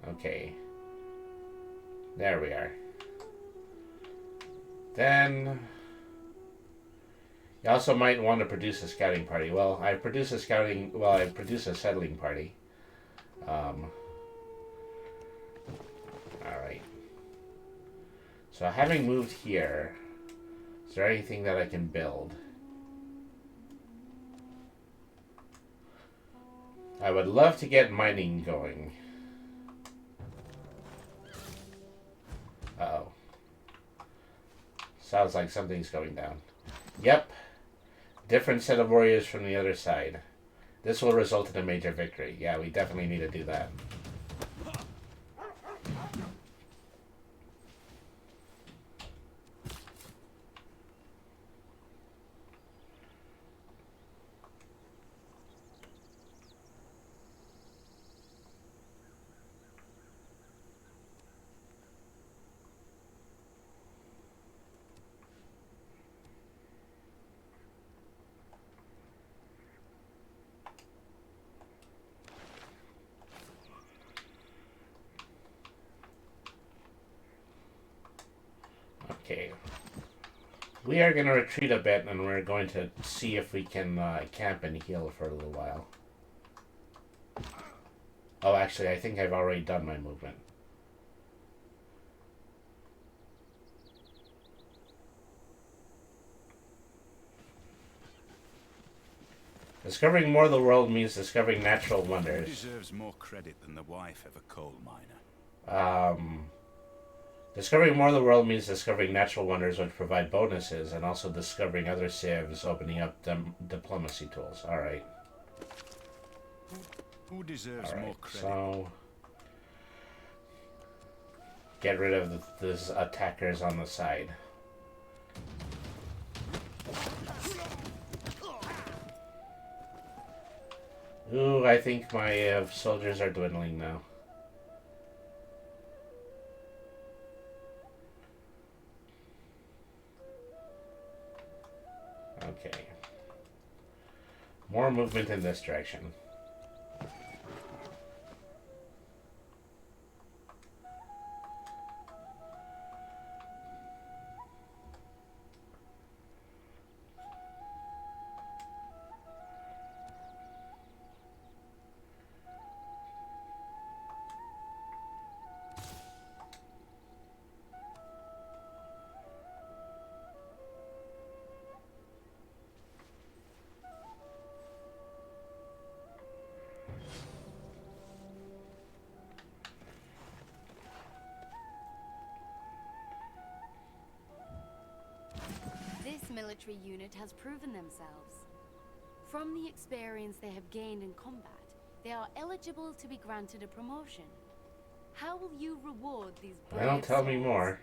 Okay. There we are. Then you also might want to produce a scouting party. Well, I produce a settling party. Alright. So having moved here, is there anything that I can build? I would love to get mining going. Uh-oh. Sounds like something's going down. Yep. Different set of warriors from the other side. This will result in a major victory. Yeah, we definitely need to do that. Okay. We are going to retreat a bit, and we're going to see if we can camp and heal for a little while. Oh, actually, I think I've already done my movement. Discovering more of the world means discovering natural wonders. Who deserves more credit than the wife of a coal miner? Discovering more of the world means discovering natural wonders which provide bonuses, and also discovering other civs, opening up diplomacy tools. Alright. Who deserves more credit? So get rid of these attackers on the side. Ooh, I think my soldiers are dwindling now. Okay. More movement in this direction. This military unit has proven themselves. From the experience they have gained in combat, they are eligible to be granted a promotion. How will you reward these brave Well, tell me souls? more.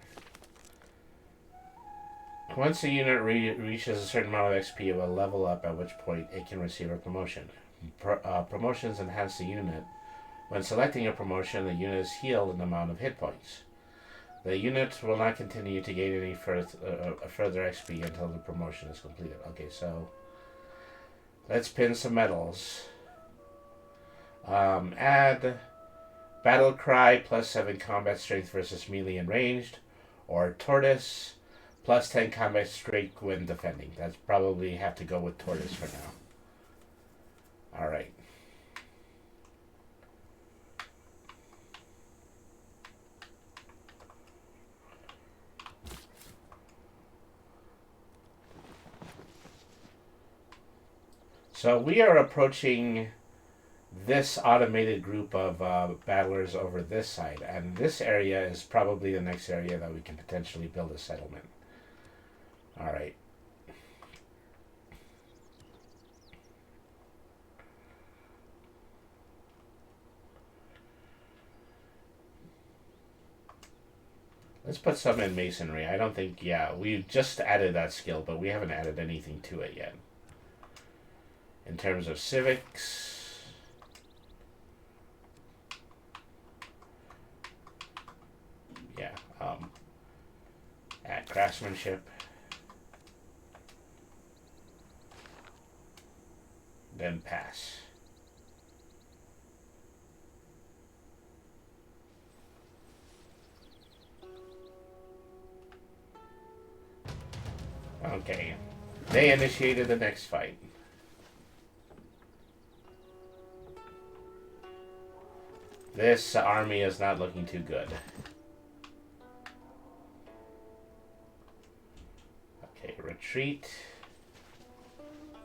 Once a unit reaches a certain amount of XP, it will level up, at which point it can receive a promotion. Promotions enhance the unit. When selecting a promotion, the unit is healed an amount of hit points. The unit will not continue to gain any further XP until the promotion is completed. Okay, so let's pin some medals. Add Battle Cry plus 7 combat strength versus melee and ranged, or Tortoise plus 10 combat strength when defending. That's probably have to go with Tortoise for now. Alright. So we are approaching this automated group of battlers over this side, and this area is probably the next area that we can potentially build a settlement. Alright. Let's put some in masonry. I don't think, yeah, we just added that skill, but we haven't added anything to it yet. In terms of civics, yeah, add craftsmanship, then pass. Okay, they initiated the next fight. This army is not looking too good. Okay, retreat.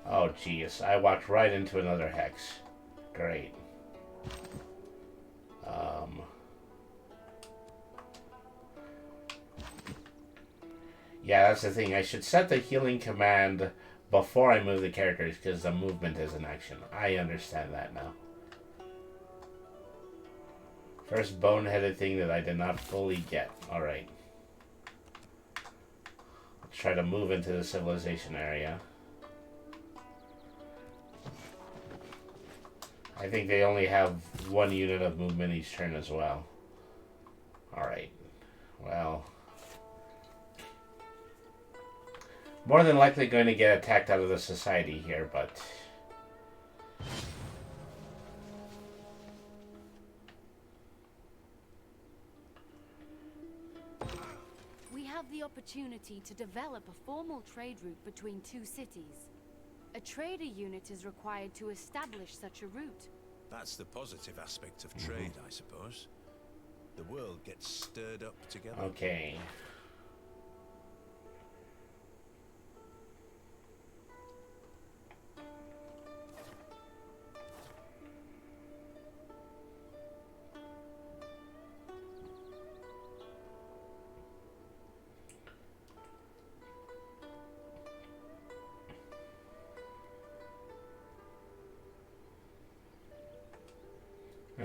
Oh, geez. I walked right into another hex. Great. Yeah, that's the thing. I should set the healing command before I move the characters, because the movement is an action. I understand that now. First boneheaded thing that I did not fully get. Alright. Let's try to move into the civilization area. I think they only have one unit of movement each turn as well. Alright. Well. More than likely going to get attacked out of the society here, but... have the opportunity to develop a formal trade route between two cities. A trader unit is required to establish such a route. That's the positive aspect of trade, I suppose. The world gets stirred up together. Okay.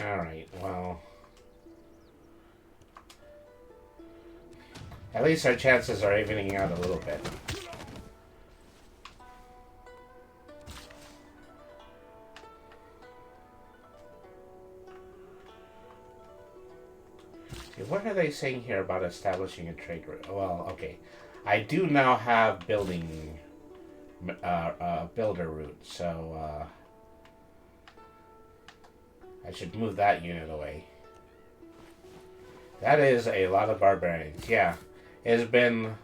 Alright, well. At least our chances are evening out a little bit. Okay, what are they saying here about establishing a trade route? Well, okay. I do now have builder route, so I should move that unit away. That is a lot of barbarians. Yeah, it has been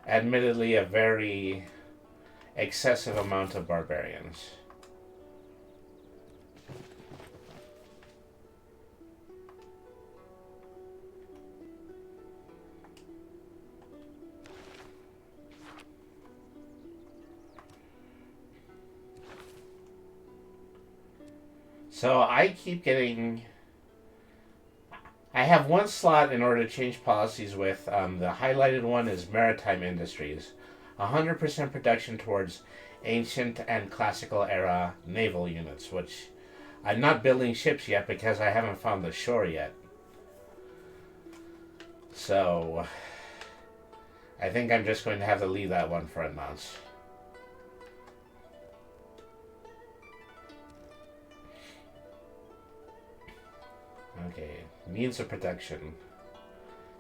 admittedly a very excessive amount of barbarians. So I keep getting... I have one slot in order to change policies with. The highlighted one is Maritime Industries. 100% production towards ancient and classical era naval units, which I'm not building ships yet because I haven't found the shore yet. So I think I'm just going to have to leave that one for a nonce. Okay, means of production.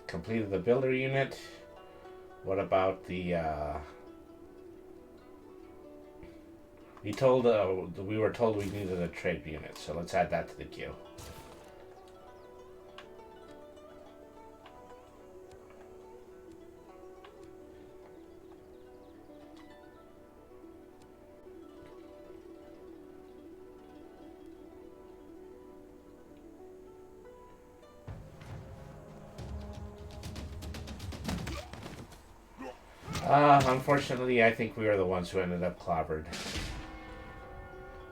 Completed the builder unit. What about the, we were told we needed a trade unit, so let's add that to the queue. Unfortunately, I think we were the ones who ended up clobbered.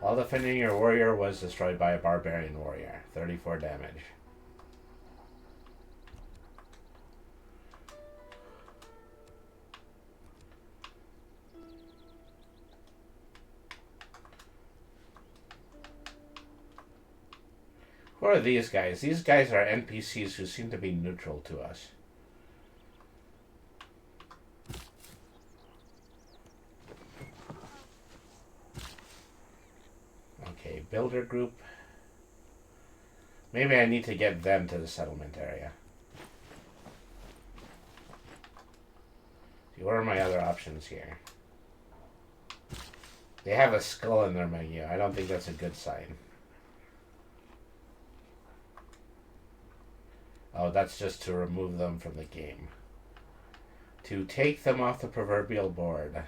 While defending your warrior was destroyed by a barbarian warrior. 34 damage. Who are these guys? These guys are NPCs who seem to be neutral to us. Okay, builder group. Maybe I need to get them to the settlement area. See, what are my other options here? They have a skull in their menu. I don't think that's a good sign. Oh, that's just to remove them from the game. To take them off the proverbial board.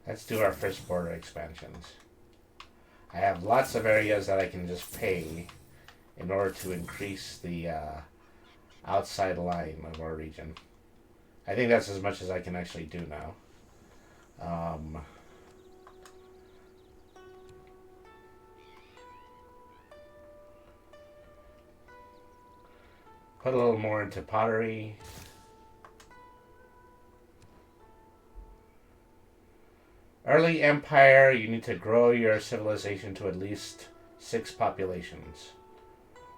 Let's do our first border expansions. I have lots of areas that I can just pay in order to increase the outside line of our region. I think that's as much as I can actually do now. Put a little more into pottery. Early Empire, you need to grow your civilization to at least 6 populations.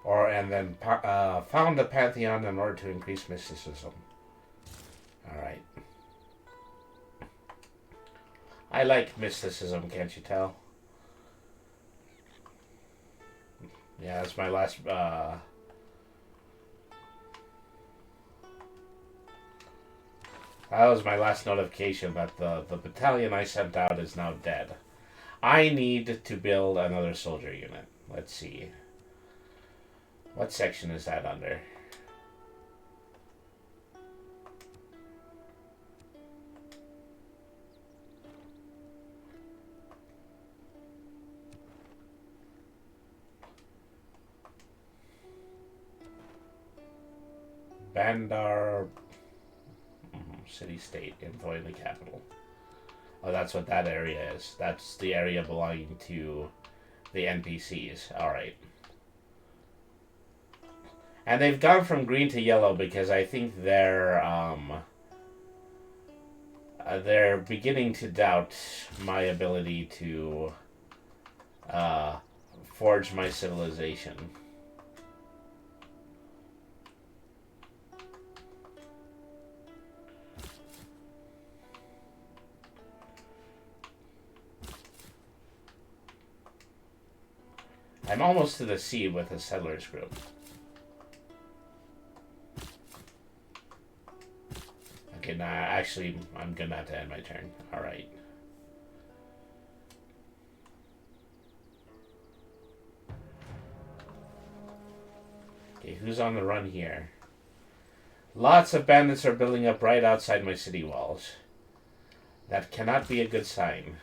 And then found a pantheon in order to increase mysticism. Alright. I like mysticism, can't you tell? Yeah, that's my last... That was my last notification that the battalion I sent out is now dead. I need to build another soldier unit. Let's see. What section is that under? Bandar city-state, info in the capital. Oh, that's what that area is. That's the area belonging to the NPCs. Alright. And they've gone from green to yellow because I think they're beginning to doubt my ability to forge my civilization. I'm almost to the sea with a settlers group. Okay, nah, actually, I'm gonna have to end my turn. Alright. Okay, who's on the run here? Lots of bandits are building up right outside my city walls. That cannot be a good sign.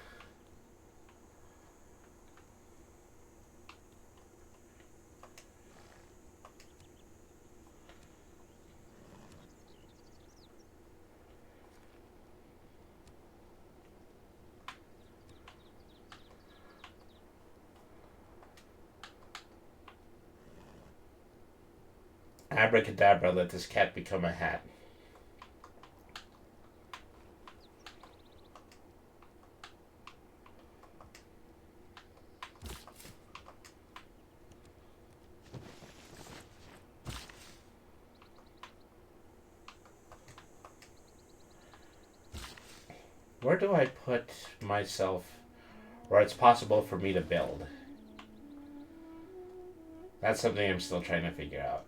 Abracadabra, let this cat become a hat. Where do I put myself where it's possible for me to build? That's something I'm still trying to figure out.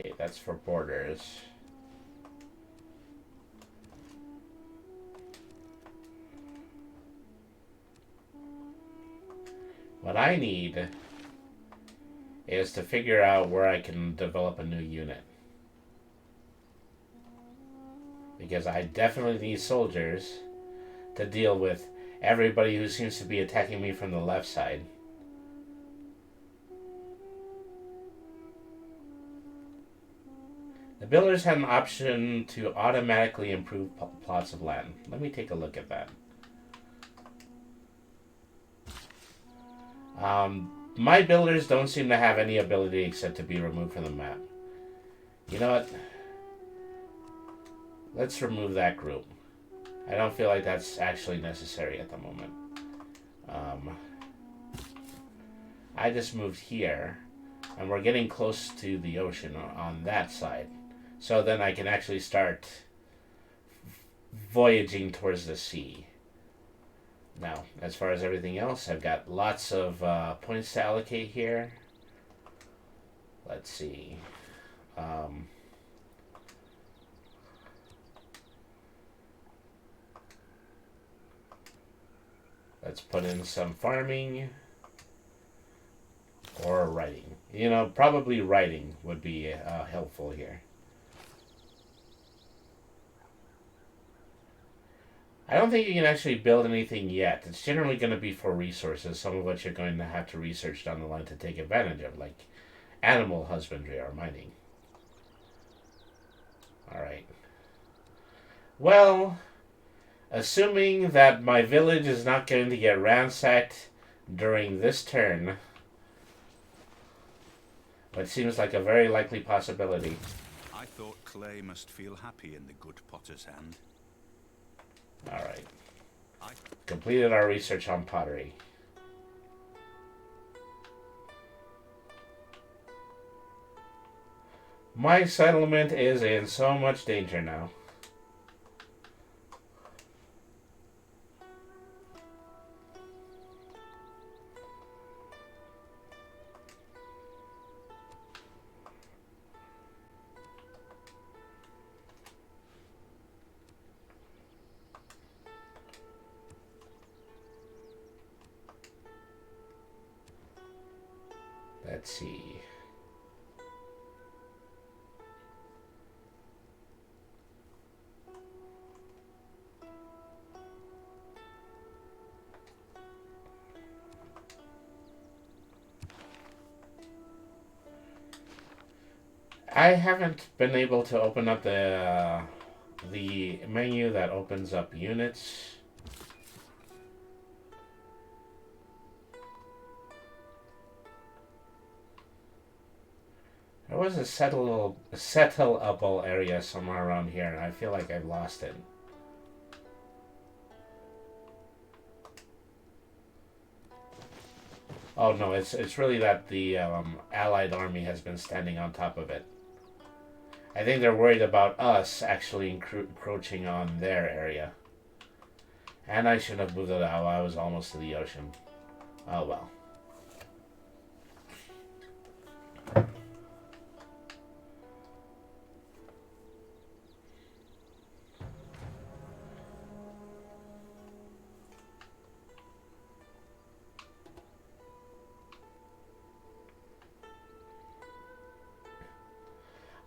Okay, that's for borders. What I need is to figure out where I can develop a new unit. Because I definitely need soldiers to deal with everybody who seems to be attacking me from the left side. The builders had an option to automatically improve plots of land. Let me take a look at that. My builders don't seem to have any ability except to be removed from the map. You know what? Let's remove that group. I don't feel like that's actually necessary at the moment. I just moved here, and we're getting close to the ocean on that side. So then I can actually start voyaging towards the sea. Now, as far as everything else, I've got lots of points to allocate here. Let's see. Let's put in some farming or writing. You know, probably writing would be helpful here. I don't think you can actually build anything yet. It's generally going to be for resources, some of which you're going to have to research down the line to take advantage of, like animal husbandry or mining. Alright. Well, assuming that my village is not going to get ransacked during this turn, which seems like a very likely possibility. I thought clay must feel happy in the good potter's hand. Alright. Completed our research on pottery. My settlement is in so much danger now. Let's see. I haven't been able to open up the menu that opens up units. There was a settleable area somewhere around here, and I feel like I've lost it. Oh no, it's really that the Allied army has been standing on top of it. I think they're worried about us actually encroaching on their area. And I should have moved it out. I was almost to the ocean. Oh well.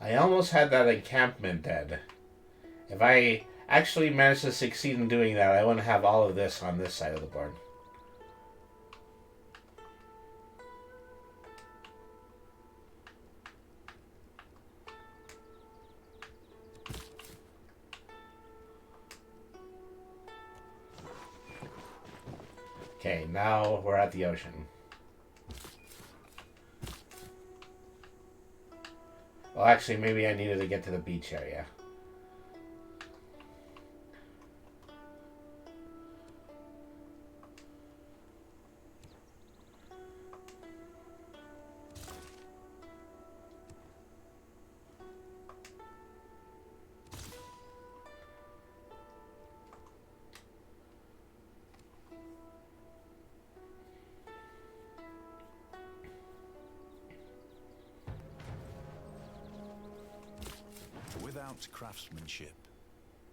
I almost had that encampment dead. If I actually managed to succeed in doing that, I wouldn't have all of this on this side of the board. Okay, now we're at the ocean. Well, actually, maybe I needed to get to the beach area. Without craftsmanship,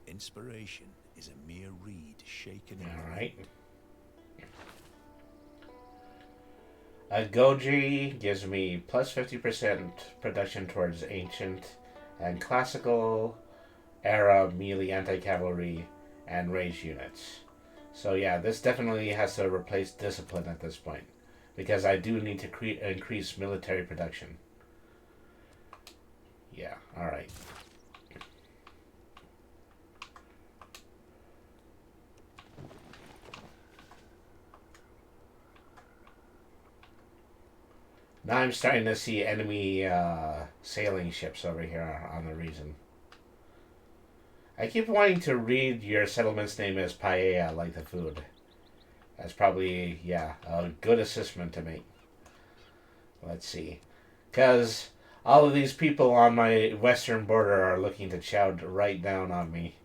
inspiration is a mere reed shaken in All the right. wind. A Goji gives me plus 50% production towards ancient and classical era melee anti-cavalry and range units. So yeah, this definitely has to replace discipline at this point, because I do need to increase military production. Yeah, alright. Now I'm starting to see enemy sailing ships over here on the Reason. I keep wanting to read your settlement's name as Paella, like the food. That's probably, yeah, a good assessment to make. Let's see. Because all of these people on my western border are looking to chow right down on me.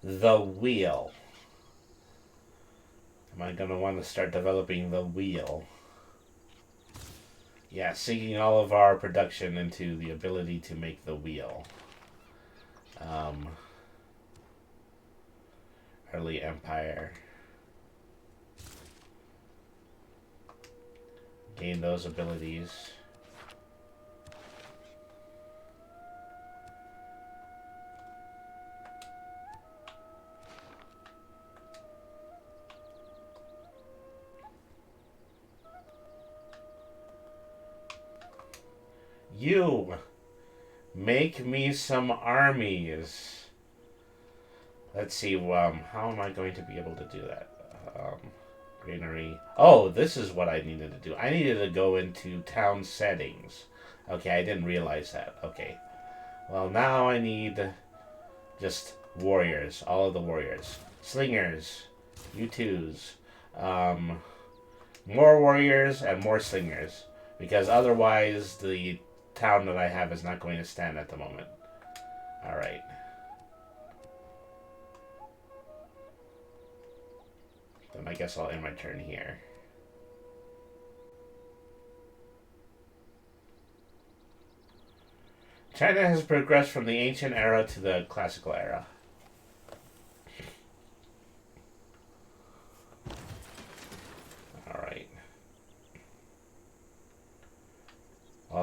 The wheel. Am I going to want to start developing the wheel? Yeah, sinking all of our production into the ability to make the wheel. Early Empire. Gain those abilities. You make me some armies. Let's see, how am I going to be able to do that? Greenery. Oh, this is what I needed to do. I needed to go into town settings. Okay, I didn't realize that. Okay. Well, now I need just warriors. All of the warriors. Slingers. U2s. More warriors and more slingers. Because otherwise the town that I have is not going to stand at the moment. Alright. Then I guess I'll end my turn here. China has progressed from the ancient era to the classical era.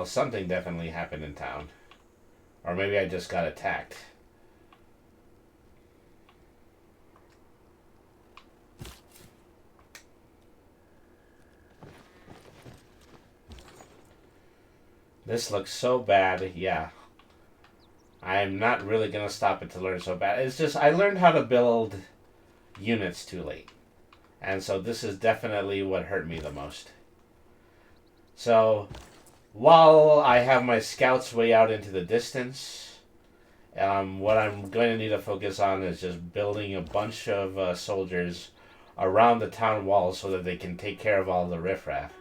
Well, something definitely happened in town. Or maybe I just got attacked. This looks so bad, yeah. I'm not really going to stop it to learn so bad. It's just, I learned how to build units too late. And so this is definitely what hurt me the most. So, while I have my scouts way out into the distance, what I'm going to need to focus on is just building a bunch of soldiers around the town walls so that they can take care of all the riffraff.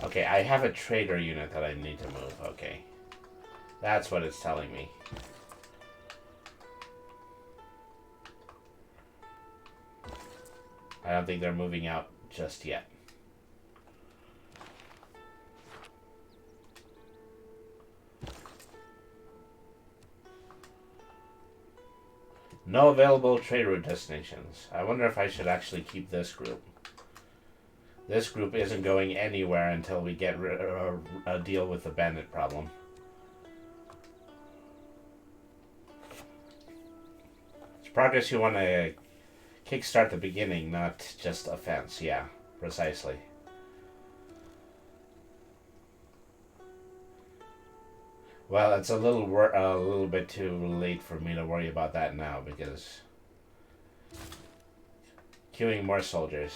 Okay, I have a trader unit that I need to move. Okay. That's what it's telling me. I don't think they're moving out just yet. No available trade route destinations. I wonder if I should actually keep this group. This group isn't going anywhere until we get a deal with the bandit problem. It's progress you want to kickstart the beginning, not just offense. Yeah, precisely. Well, it's a little bit too late for me to worry about that now because queuing more soldiers.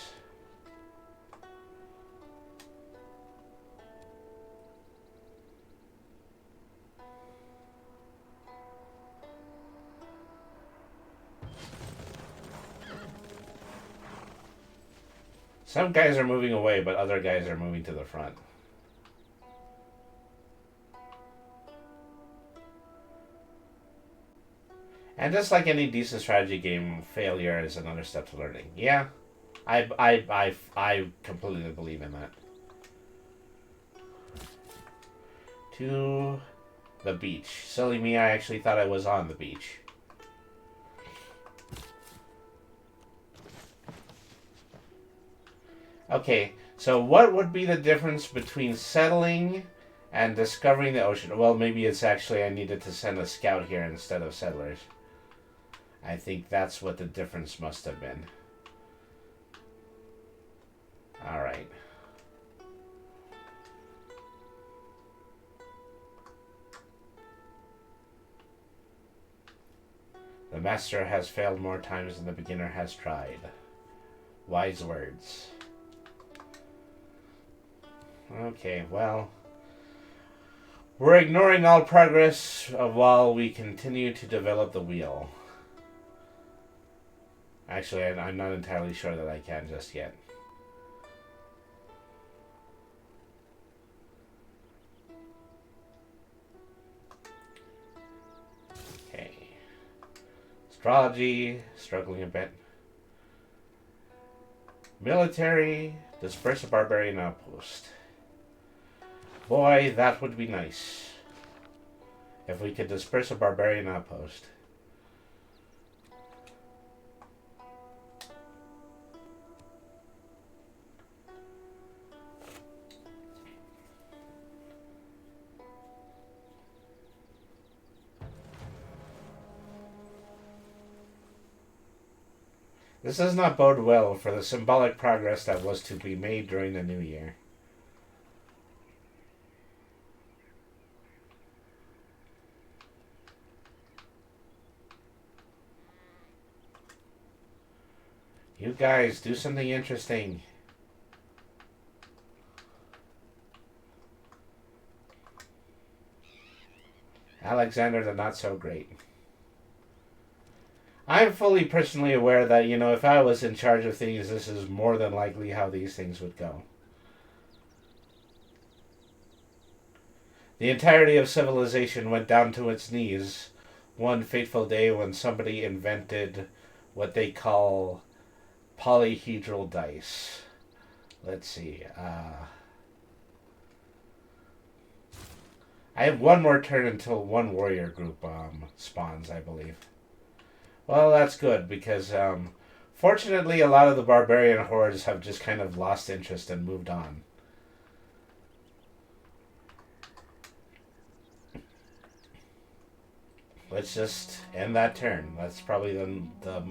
Some guys are moving away, but other guys are moving to the front. And just like any decent strategy game, failure is another step to learning. Yeah, I completely believe in that. To the beach. Silly me, I actually thought I was on the beach. Okay, so what would be the difference between settling and discovering the ocean? Well, maybe it's actually I needed to send a scout here instead of settlers. I think that's what the difference must have been. Alright. The master has failed more times than the beginner has tried. Wise words. Okay, well, we're ignoring all progress while we continue to develop the wheel. Actually, I'm not entirely sure that I can just yet. Okay. Astrology, struggling a bit. Military, disperse a barbarian outpost. Boy, that would be nice. If we could disperse a barbarian outpost. This does not bode well for the symbolic progress that was to be made during the new year. You guys, do something interesting. Alexander the Not So Great. I'm fully personally aware that, if I was in charge of things, this is more than likely how these things would go. The entirety of civilization went down to its knees one fateful day when somebody invented what they call polyhedral dice. Let's see. I have one more turn until one warrior group spawns, I believe. Well, that's good because, fortunately, a lot of the barbarian hordes have just kind of lost interest and moved on. Let's just end that turn. That's probably the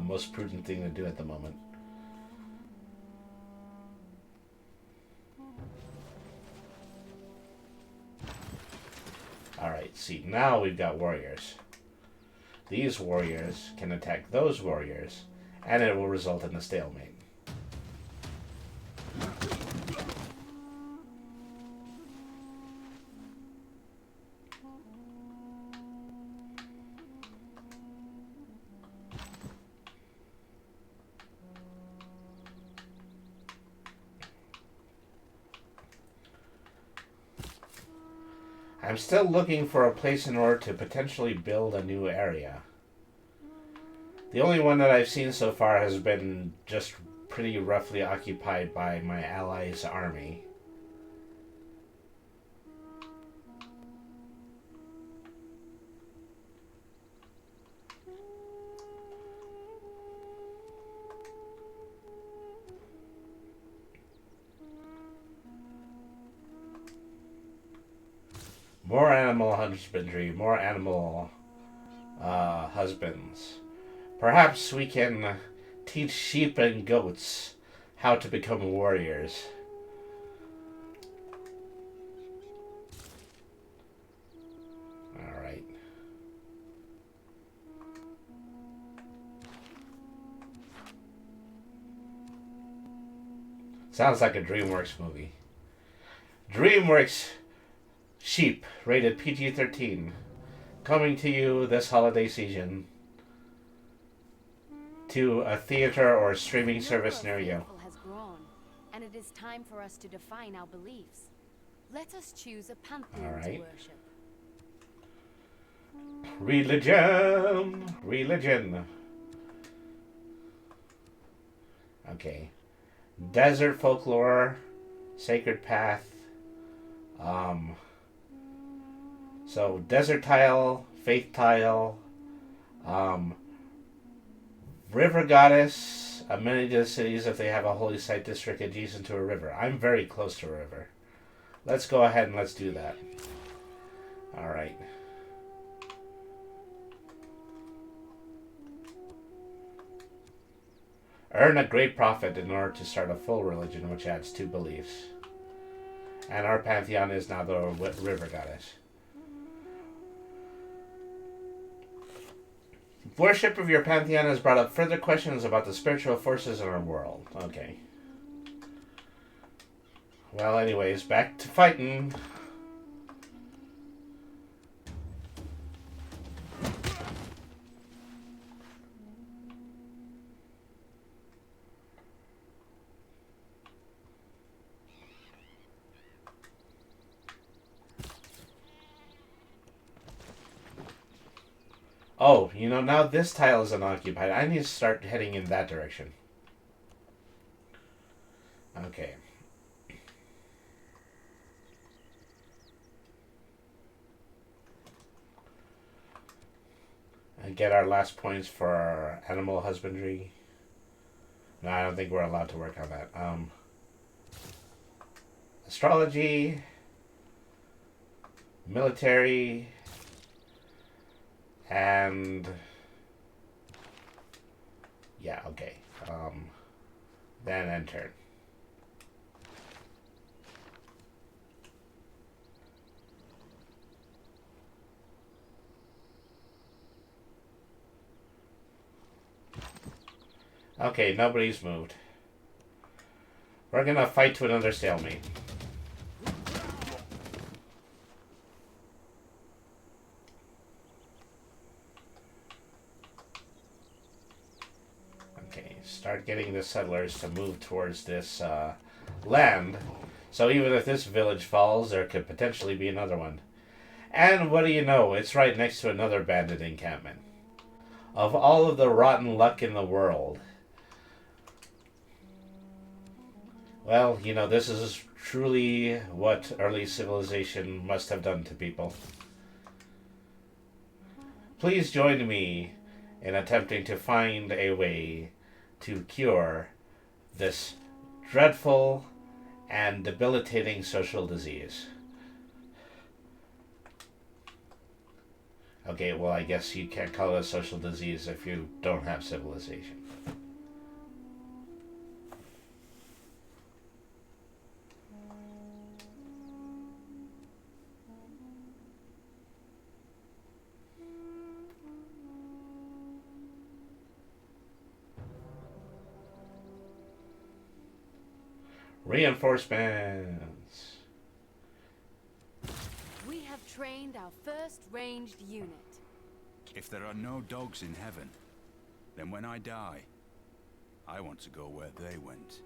most prudent thing to do at the moment. Alright, see, now we've got warriors. These warriors can attack those warriors, and it will result in a stalemate. I'm still looking for a place in order to potentially build a new area. The only one that I've seen so far has been just pretty roughly occupied by my allies' army. More animal husbandry, more animal husbands. Perhaps we can teach sheep and goats how to become warriors. Alright. Sounds like a DreamWorks movie. DreamWorks Sheep, rated PG-13. Coming to you this holiday season to a theater or streaming service near you. Has grown, and it is time for us to define our beliefs. Let us choose a pantheon to worship. Religion. Okay. Desert folklore, sacred path. So desert tile, faith tile, river goddess, amenity to the cities if they have a holy site district adjacent to a river. I'm very close to a river. Let's go ahead and let's do that. Alright. Earn a great profit in order to start a full religion, which adds 2 beliefs. And our pantheon is now the river goddess. Worship of your pantheon has brought up further questions about the spiritual forces in our world. Okay. Well, anyways, back to fighting. Oh, you know, now this tile is unoccupied. I need to start heading in that direction. Okay. And get our last points for our animal husbandry. No, I don't think we're allowed to work on that. Astrology. Military. And yeah, okay. Then enter. Okay, nobody's moved. We're gonna fight to another stalemate. Start getting the settlers to move towards this land. So even if this village falls, there could potentially be another one. And what do you know? It's right next to another bandit encampment. Of all of the rotten luck in the world. Well, you know, this is truly what early civilization must have done to people. Please join me in attempting to find a way to cure this dreadful and debilitating social disease. Okay, well, I guess you can't call it a social disease if you don't have civilization. Reinforcements. We have trained our first ranged unit. If there are no dogs in heaven, then when I die, I want to go where they went.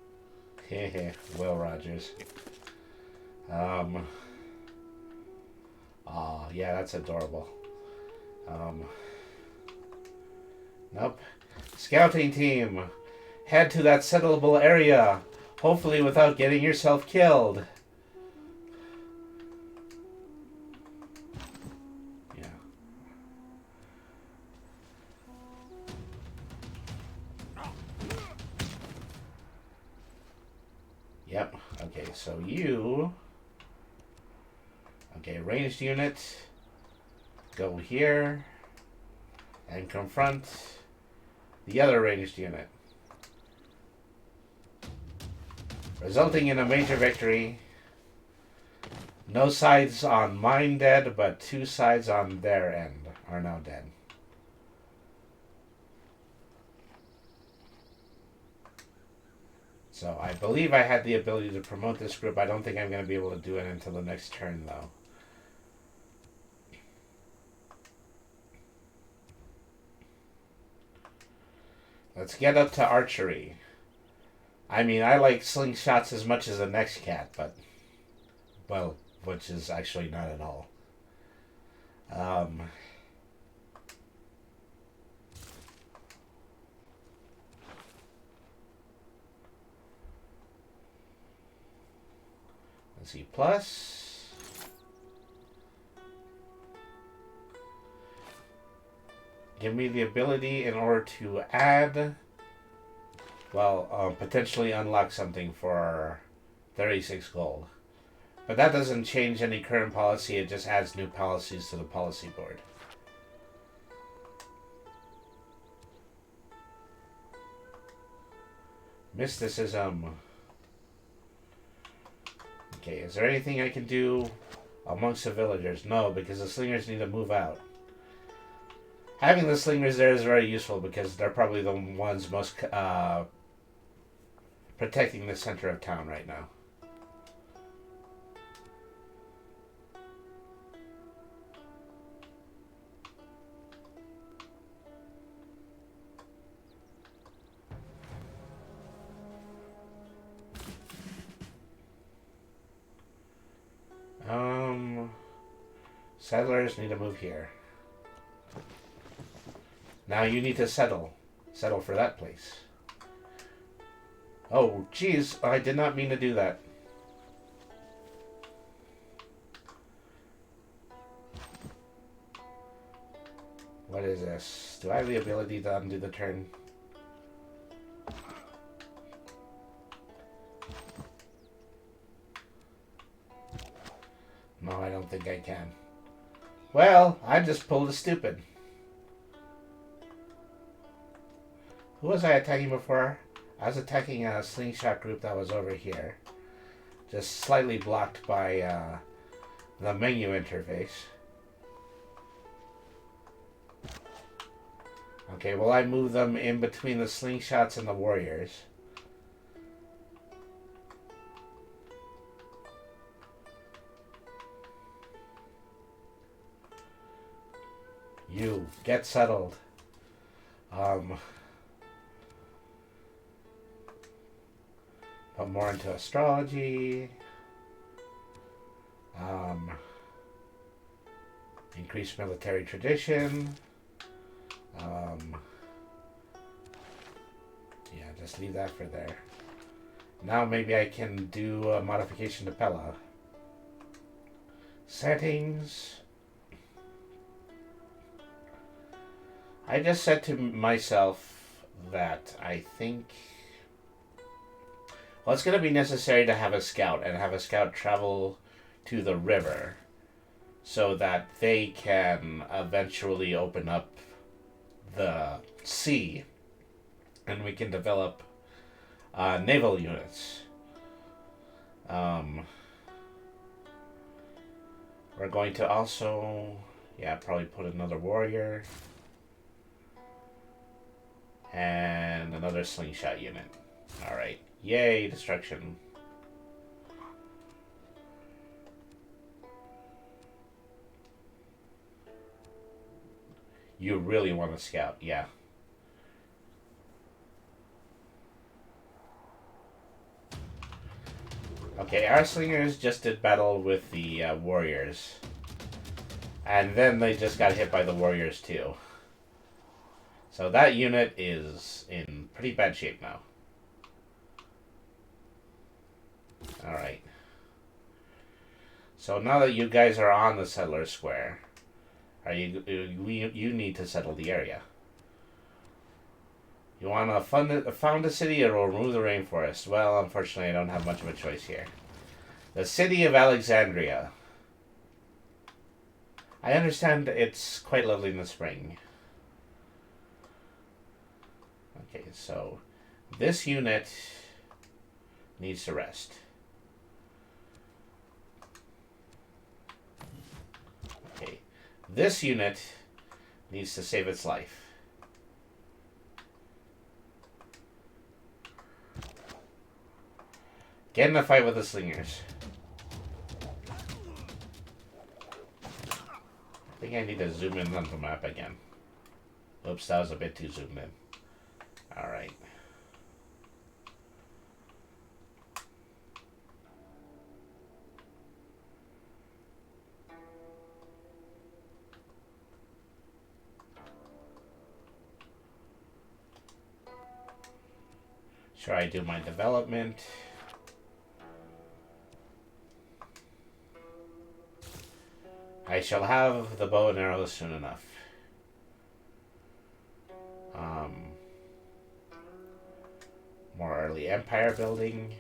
Heh Will Rogers. Yeah, that's adorable. Nope. Scouting team, head to that settleable area, hopefully without getting yourself killed. Yeah. Yep. Okay, so you... Okay, ranged unit. Go here. And confront the other ranged unit. Resulting in a major victory. No sides on mine dead, but 2 sides on their end are now dead. So I believe I had the ability to promote this group. I don't think I'm going to be able to do it until the next turn, though. Let's get up to archery. I mean, I like slingshots as much as the next cat, but... Well, which is actually not at all. Let's see, plus... Give me the ability in order to add... Well, potentially unlock something for 36 gold. But that doesn't change any current policy, it just adds new policies to the policy board. Mysticism. Okay, is there anything I can do amongst the villagers? No, because the slingers need to move out. Having the slingers there is very useful because they're probably the ones most protecting the center of town right now. Settlers need to move here. Now you need to settle. Settle for that place. Oh, geez. I did not mean to do that. What is this? Do I have the ability to undo the turn? No, I don't think I can. Well, I just pulled a stupid. Who was I attacking before? I was attacking a slingshot group that was over here. Just slightly blocked by the menu interface. Okay, well I moved them in between the slingshots and the warriors. You, get settled. Put more into astrology. Increase military tradition. Yeah, just leave that for there. Now maybe I can do a modification to Pella. Settings. I just said to myself that I think, well, it's going to be necessary to have a scout and have a scout travel to the river so that they can eventually open up the sea and we can develop naval units. We're going to also, probably put another warrior and another slingshot unit. Alright. Yay, destruction. You really want to scout, yeah. Okay, our slingers just did battle with the warriors. And then they just got hit by the warriors too. So that unit is in pretty bad shape now. Alright. So now that you guys are on the settler square, you need to settle the area. You want to found a city or remove the rainforest? Well, unfortunately, I don't have much of a choice here. The city of Alexandria. I understand it's quite lovely in the spring. Okay, so this unit needs to rest. Okay, this unit needs to save its life. Get in a fight with the slingers. I think I need to zoom in on the map again. Oops, that was a bit too zoomed in. Alright. Should I do my development? I shall have the bow and arrows soon enough. More early empire building.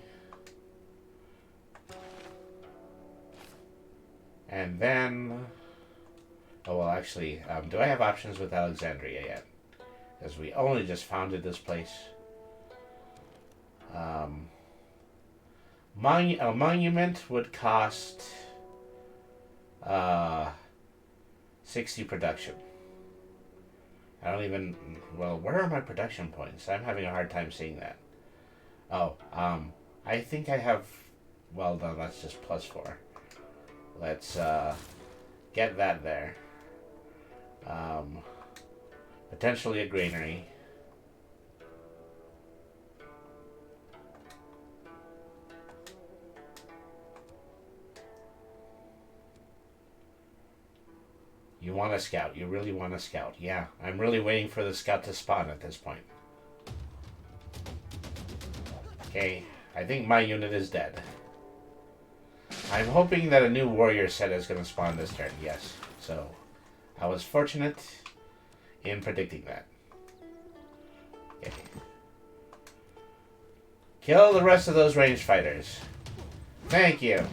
And then... Oh, well, actually, do I have options with Alexandria yet? Because we only just founded this place. A monument would cost 60 production. I don't even... Well, where are my production points? I'm having a hard time seeing that. Oh, I think I have... Well, no, that's just +4. Let's get that there. Potentially a granary. You want a scout. You really want a scout. Yeah, I'm really waiting for the scout to spawn at this point. Okay, I think my unit is dead. I'm hoping that a new warrior set is going to spawn this turn, yes. So, I was fortunate in predicting that. Okay. Kill the rest of those ranged fighters. Thank you.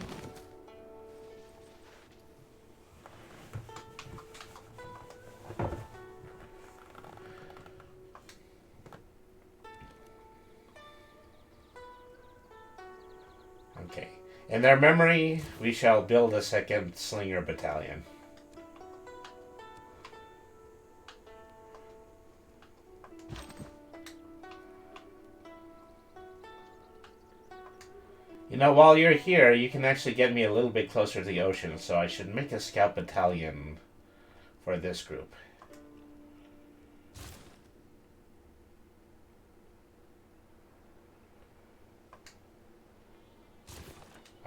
Okay. In their memory, we shall build a second Slinger battalion. You know, while you're here, you can actually get me a little bit closer to the ocean, so I should make a scout battalion for this group.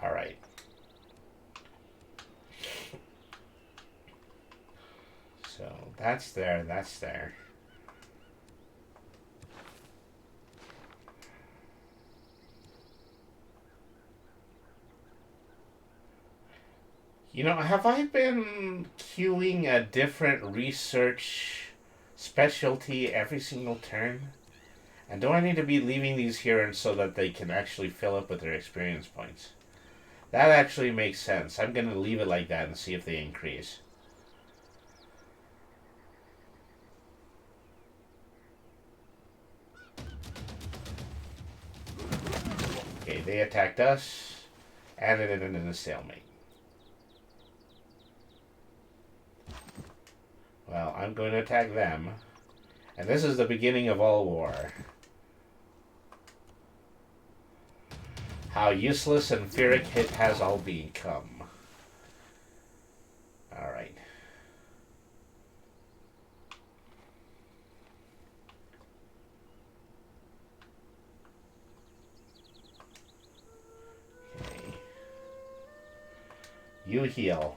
Alright. So, that's there, that's there. You know, have I been queuing a different research specialty every single turn? And do I need to be leaving these here so that they can actually fill up with their experience points? That actually makes sense. I'm going to leave it like that and see if they increase. Okay, they attacked us, and it ended in a stalemate. Well, I'm going to attack them. And this is the beginning of all war. How useless and fearic it has all become. Alright. Okay. You heal.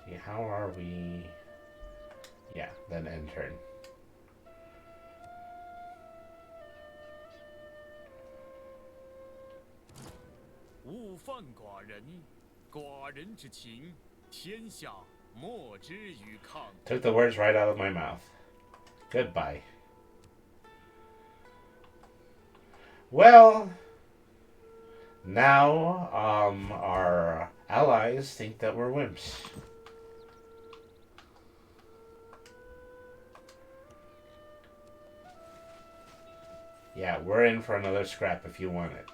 See, how are we? Yeah, then end turn.勿犯寡人，寡人之情，天下莫之与抗。 Took the words right out of my mouth. Goodbye. Well, now our allies think that we're wimps. Yeah, we're in for another scrap if you want it.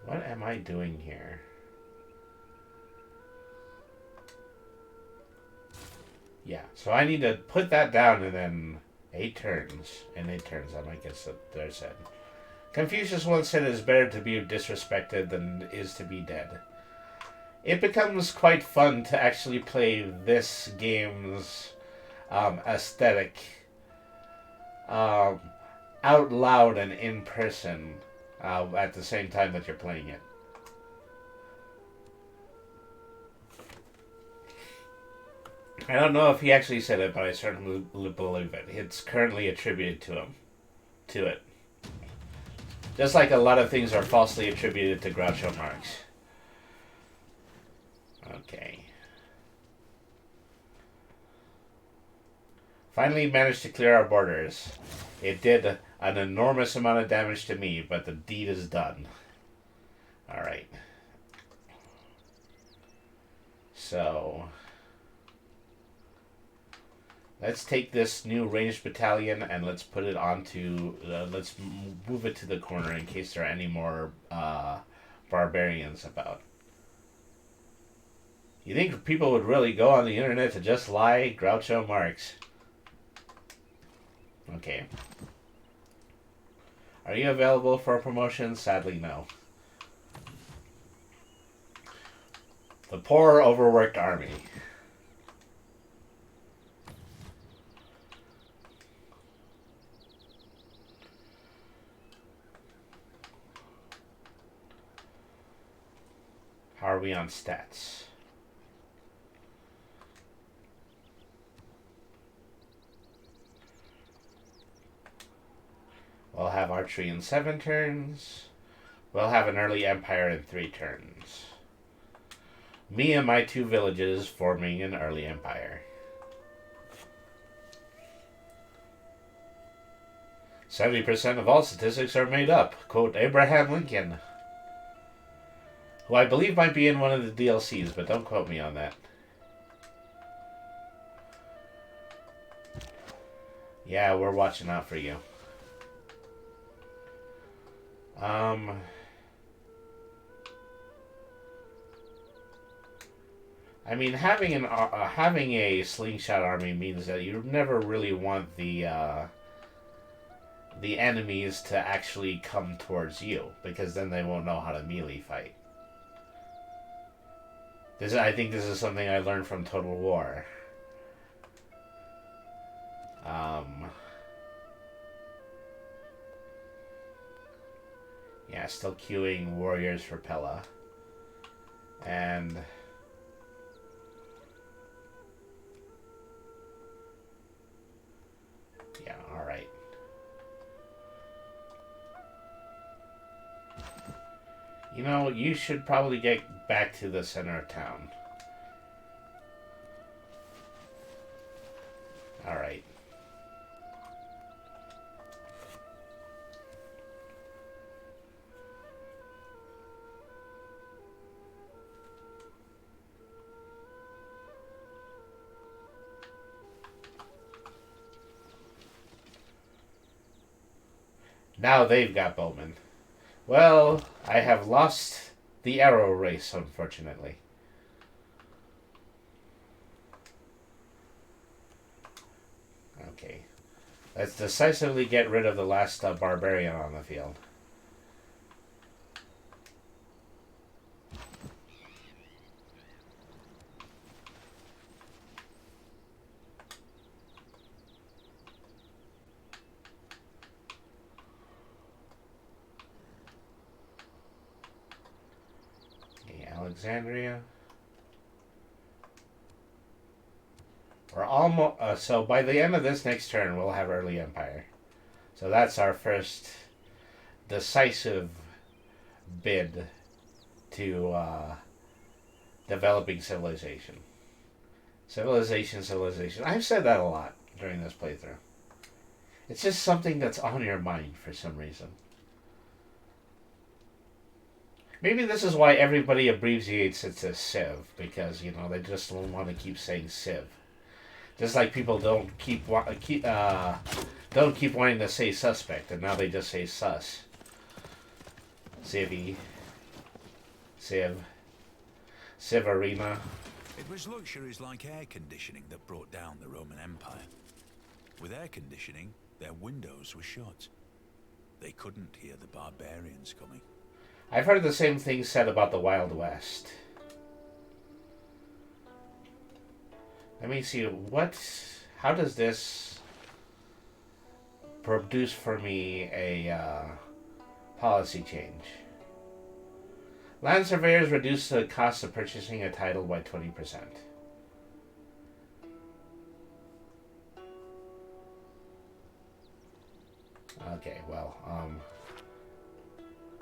What am I doing here? Yeah, so I need to put that down and then 8 turns. In 8 turns, I might get there said. Confucius once said it is better to be disrespected than it is to be dead. It becomes quite fun to actually play this game's aesthetic out loud and in person at the same time that you're playing it. I don't know if he actually said it, but I certainly believe it. It's currently attributed to it. Just like a lot of things are falsely attributed to Groucho Marx. Okay. Finally managed to clear our borders. It did an enormous amount of damage to me, but the deed is done. Alright. So let's take this new ranged battalion and let's put it onto... let's move it to the corner in case there are any more barbarians about. You think people would really go on the internet to just lie? Groucho Marx. Okay. Are you available for a promotion? Sadly, no. The poor, overworked army. How are we on stats? We'll have archery in 7 turns. We'll have an early empire in 3 turns. Me and my 2 villages forming an early empire. 70% of all statistics are made up. Quote Abraham Lincoln. Who I believe might be in one of the DLCs, but don't quote me on that. Yeah, we're watching out for you. I mean, having a slingshot army means that you never really want the enemies to actually come towards you, because then they won't know how to melee fight. I think this is something I learned from Total War. Yeah, still queuing warriors for Pella. And You know, you should probably get back to the center of town. Alright. Now they've got bowmen. Well, I have lost the arrow race, unfortunately. Okay. Let's decisively get rid of the last barbarian on the field. Okay, Alexandria. We're almost so by the end of this next turn, we'll have early empire. So that's our first decisive bid to developing civilization. Civilization. I've said that a lot during this playthrough. It's just something that's on your mind for some reason. Maybe this is why everybody abbreviates it to Civ, because, you know, they just don't want to keep saying Civ. Just like people don't keep wanting to say suspect, and now they just say sus. Civvy. Civ. Civ Arena. It was luxuries like air conditioning that brought down the Roman Empire. With air conditioning, their windows were shut. They couldn't hear the barbarians coming. I've heard the same thing said about the Wild West. Let me see, how does this produce for me a policy change? Land surveyors reduce the cost of purchasing a title by 20%. Okay, well,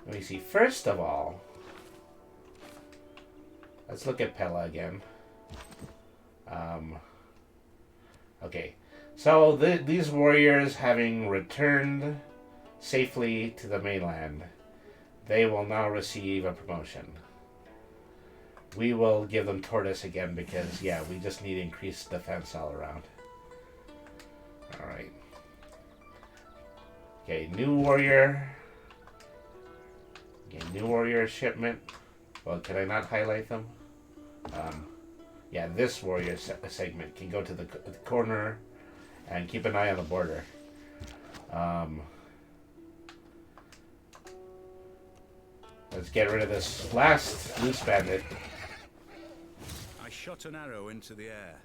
let me see. First of all, let's look at Pella again. Okay, so these warriors, having returned safely to the mainland, they will now receive a promotion. We will give them Tortoise again because, yeah, we just need increased defense all around. Alright. Okay, new warrior. Okay, new warrior shipment. Well, can I not highlight them? Yeah, this warrior segment can go to the corner and keep an eye on the border. Let's get rid of this last loose bandit. I shot an arrow into the air.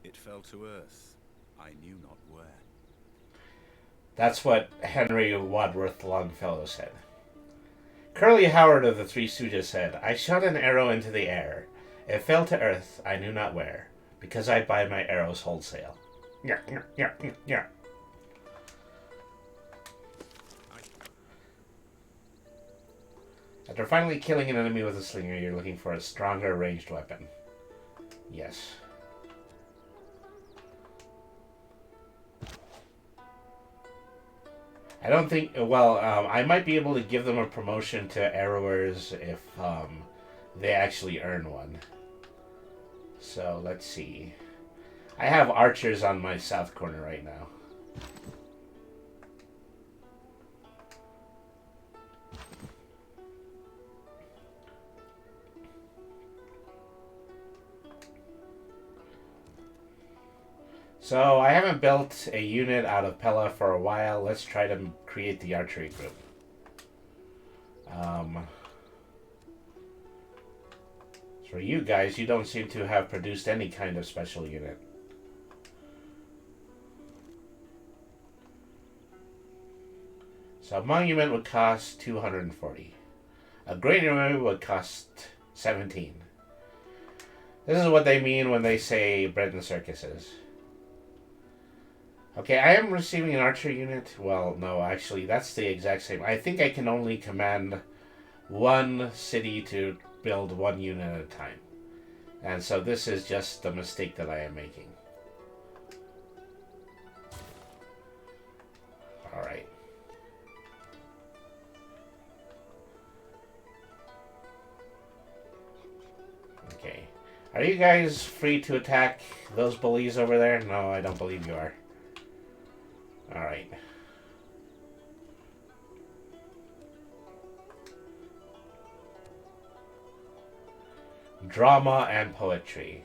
It fell to earth. I knew not where. That's what Henry Wadsworth Longfellow said. Curly Howard of the Three Stooges said, I shot an arrow into the air. It fell to earth, I knew not where, because I buy my arrows wholesale. Yeah. After finally killing an enemy with a slinger, you're looking for a stronger ranged weapon. Yes. I don't think... Well, I might be able to give them a promotion to arrowers if they actually earn one. So, let's see. I have archers on my south corner right now. So, I haven't built a unit out of Pella for a while. Let's try to create the archery group. For you guys, you don't seem to have produced any kind of special unit. So a monument would cost 240. A granary would cost 17. This is what they mean when they say bread and circuses. Okay, I am receiving an archer unit. Well, no, actually, that's the exact same. I think I can only command one city to build one unit at a time. And so this is just the mistake that I am making. Alright. Okay. Are you guys free to attack those bullies over there? No, I don't believe you are. Alright. Drama and poetry.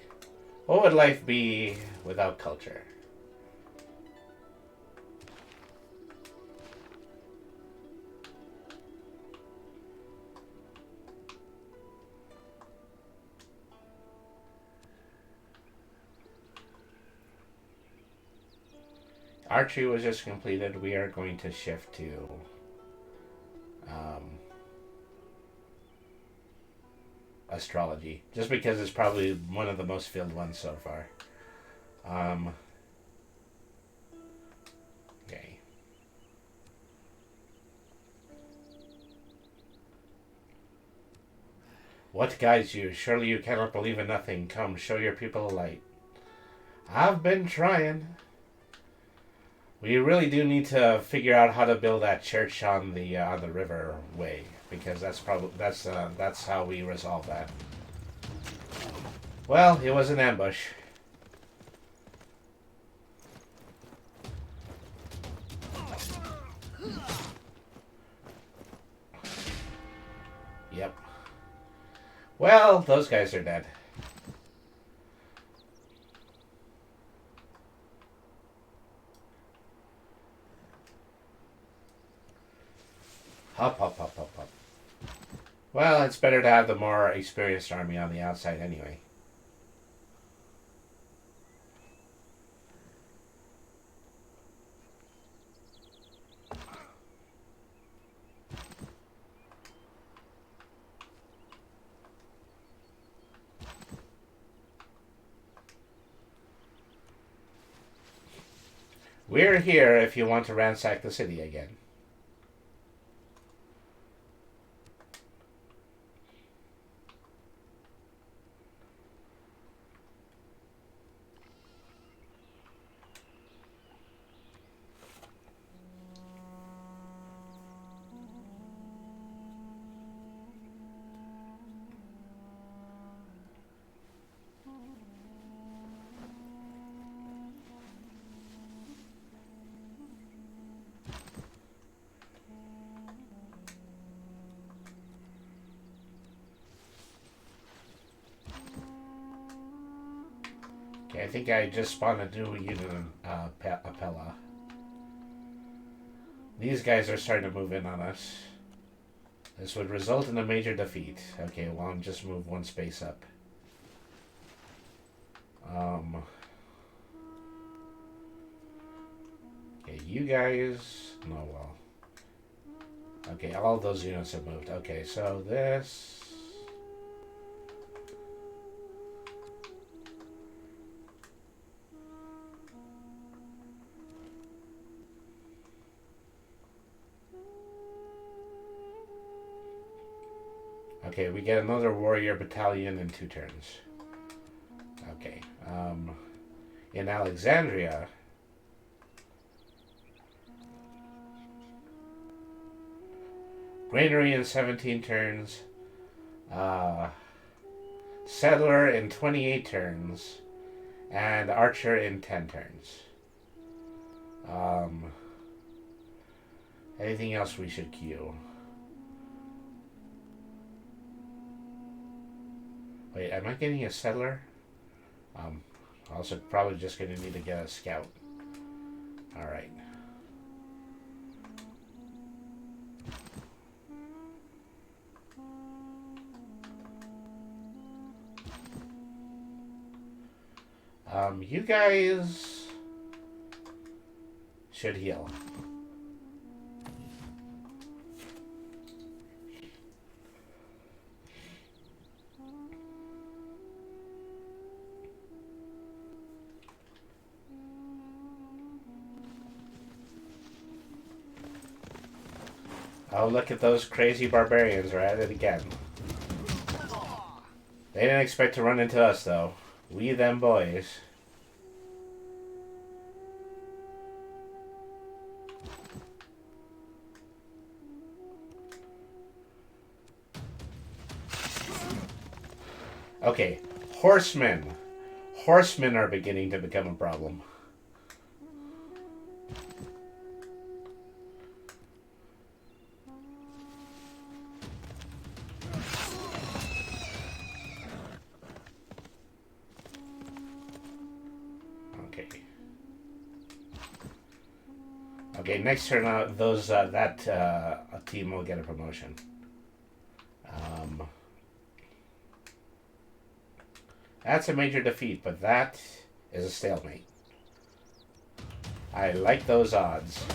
What would life be without culture? Archery was just completed. We are going to shift to astrology, just because it's probably one of the most filled ones so far. Okay. What guides you? Surely you cannot believe in nothing. Come, show your people a light. I've been trying. We really do need to figure out how to build that church on the river way, because that's how we resolve that. Well, it was an ambush. Yep. Well, those guys are dead. Hop, hop, hop, hop, hop. Well, it's better to have the more experienced army on the outside anyway. We're here if you want to ransack the city again. Okay, I think I just spawned a new unit in Apella. These guys are starting to move in on us. This would result in a major defeat. Okay, well, I'll just move one space up. Okay, you guys... No, well... Okay, all those units have moved. Okay, so this... Okay, we get another warrior battalion in 2 turns. Okay, in Alexandria... Granary in 17 turns. Settler in 28 turns. And Archer in 10 turns. Anything else we should queue? Wait, am I getting a settler? Also probably just going to need to get a scout. Alright. You guys should heal. Oh, look at those crazy barbarians. We're at it again. They didn't expect to run into us, though. We them boys. Okay, horsemen. Horsemen are beginning to become a problem. Okay. Okay, next turn out, that team will get a promotion. That's a major defeat, but that is a stalemate. I like those odds.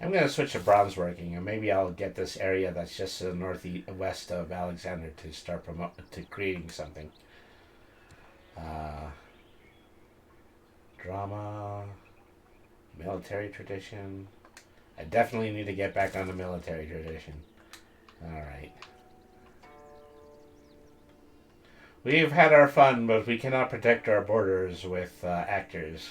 I'm going to switch to bronze working, and maybe I'll get this area that's just to the northwest of Alexander to start creating something. Drama, military tradition. I definitely need to get back on the military tradition. Alright. We've had our fun, but we cannot protect our borders with actors.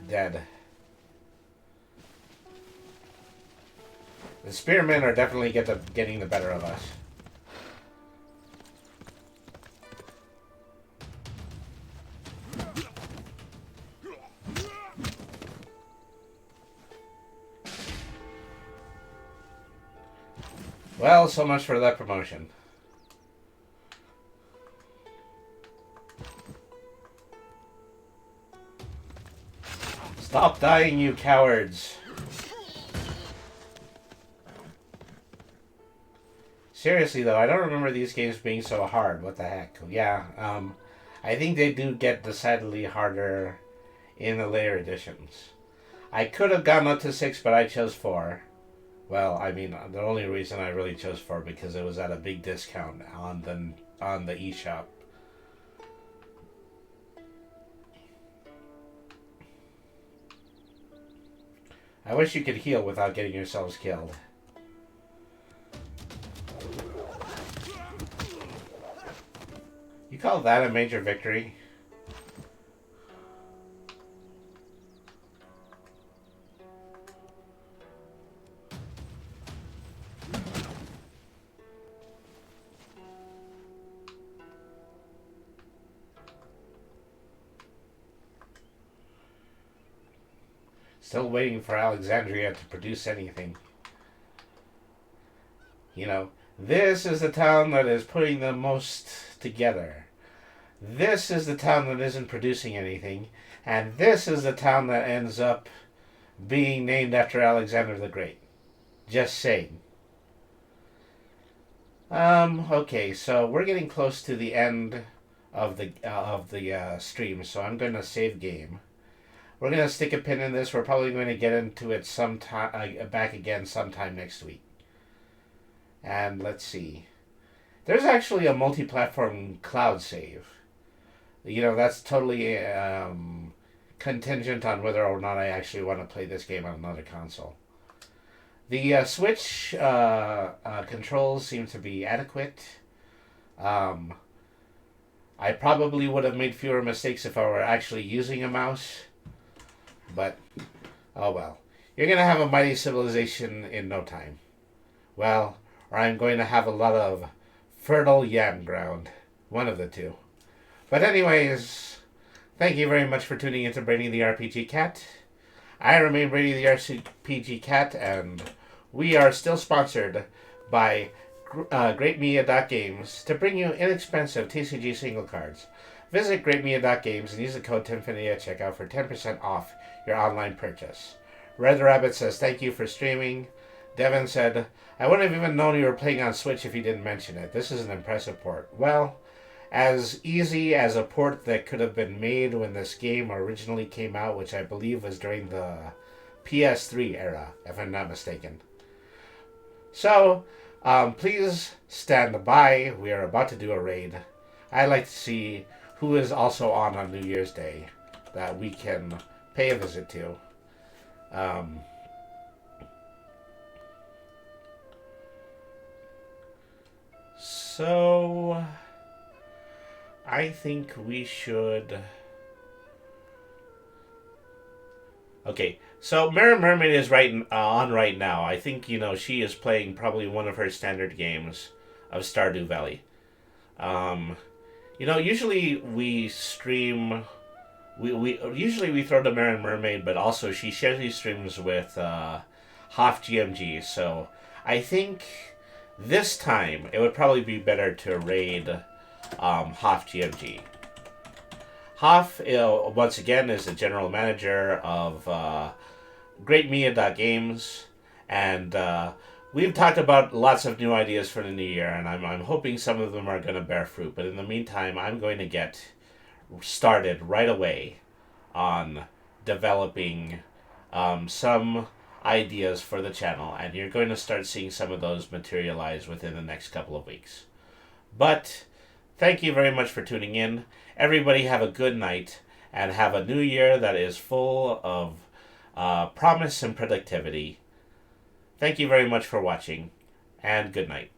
Dead. The spearmen are definitely getting the better of us. Well, so much for that promotion. Stop dying, you cowards! Seriously, though, I don't remember these games being so hard. What the heck? Yeah, I think they do get decidedly harder in the later editions. I could have gone up to 6, but I chose 4. Well, I mean, the only reason I really chose 4 because it was at a big discount on the eShop. I wish you could heal without getting yourselves killed. You call that a major victory? Still waiting for Alexandria to produce anything. You know, this is the town that is putting the most together. This is the town that isn't producing anything. And this is the town that ends up being named after Alexander the Great. Just saying. Okay, so we're getting close to the end of the stream, so I'm going to save game. We're going to stick a pin in this. We're probably going to get into it back again sometime next week. And let's see. There's actually a multi-platform cloud save. You know, that's totally contingent on whether or not I actually want to play this game on another console. The Switch controls seem to be adequate. I probably would have made fewer mistakes if I were actually using a mouse. But, oh well. You're going to have a mighty civilization in no time. Well, or I'm going to have a lot of fertile yam ground. One of the two. But anyways, Thank you very much for tuning into Brady the RPG Cat. I remain Brady the RPG Cat, and we are still sponsored by GreatMedia.Games to bring you inexpensive TCG single cards. Visit GreatMedia.Games and use the code TIMFINITY at checkout for 10% off your online purchase. Red Rabbit says, thank you for streaming. Devin said, I wouldn't have even known you were playing on Switch if you didn't mention it. This is an impressive port. Well, as easy as a port that could have been made when this game originally came out, which I believe was during the PS3 era, if I'm not mistaken. So, please stand by. We are about to do a raid. I'd like to see who is also on New Year's Day that we can pay a visit to. So, I think we should... Okay, so Mermaid is on right now. I think, she is playing probably one of her standard games of Stardew Valley. Usually we stream... Usually we throw to Mermaid, but also she usually streams with Hoff GMG. So I think this time it would probably be better to raid Hoff GMG. Hoff, once again, is the general manager of GreatMedia.Games, and we've talked about lots of new ideas for the new year, and I'm hoping some of them are going to bear fruit. But in the meantime, I'm going to get started right away on developing some ideas for the channel, and you're going to start seeing some of those materialize within the next couple of weeks. But thank you very much for tuning in. Everybody have a good night, and have a new year that is full of promise and productivity. Thank you very much for watching, and good night.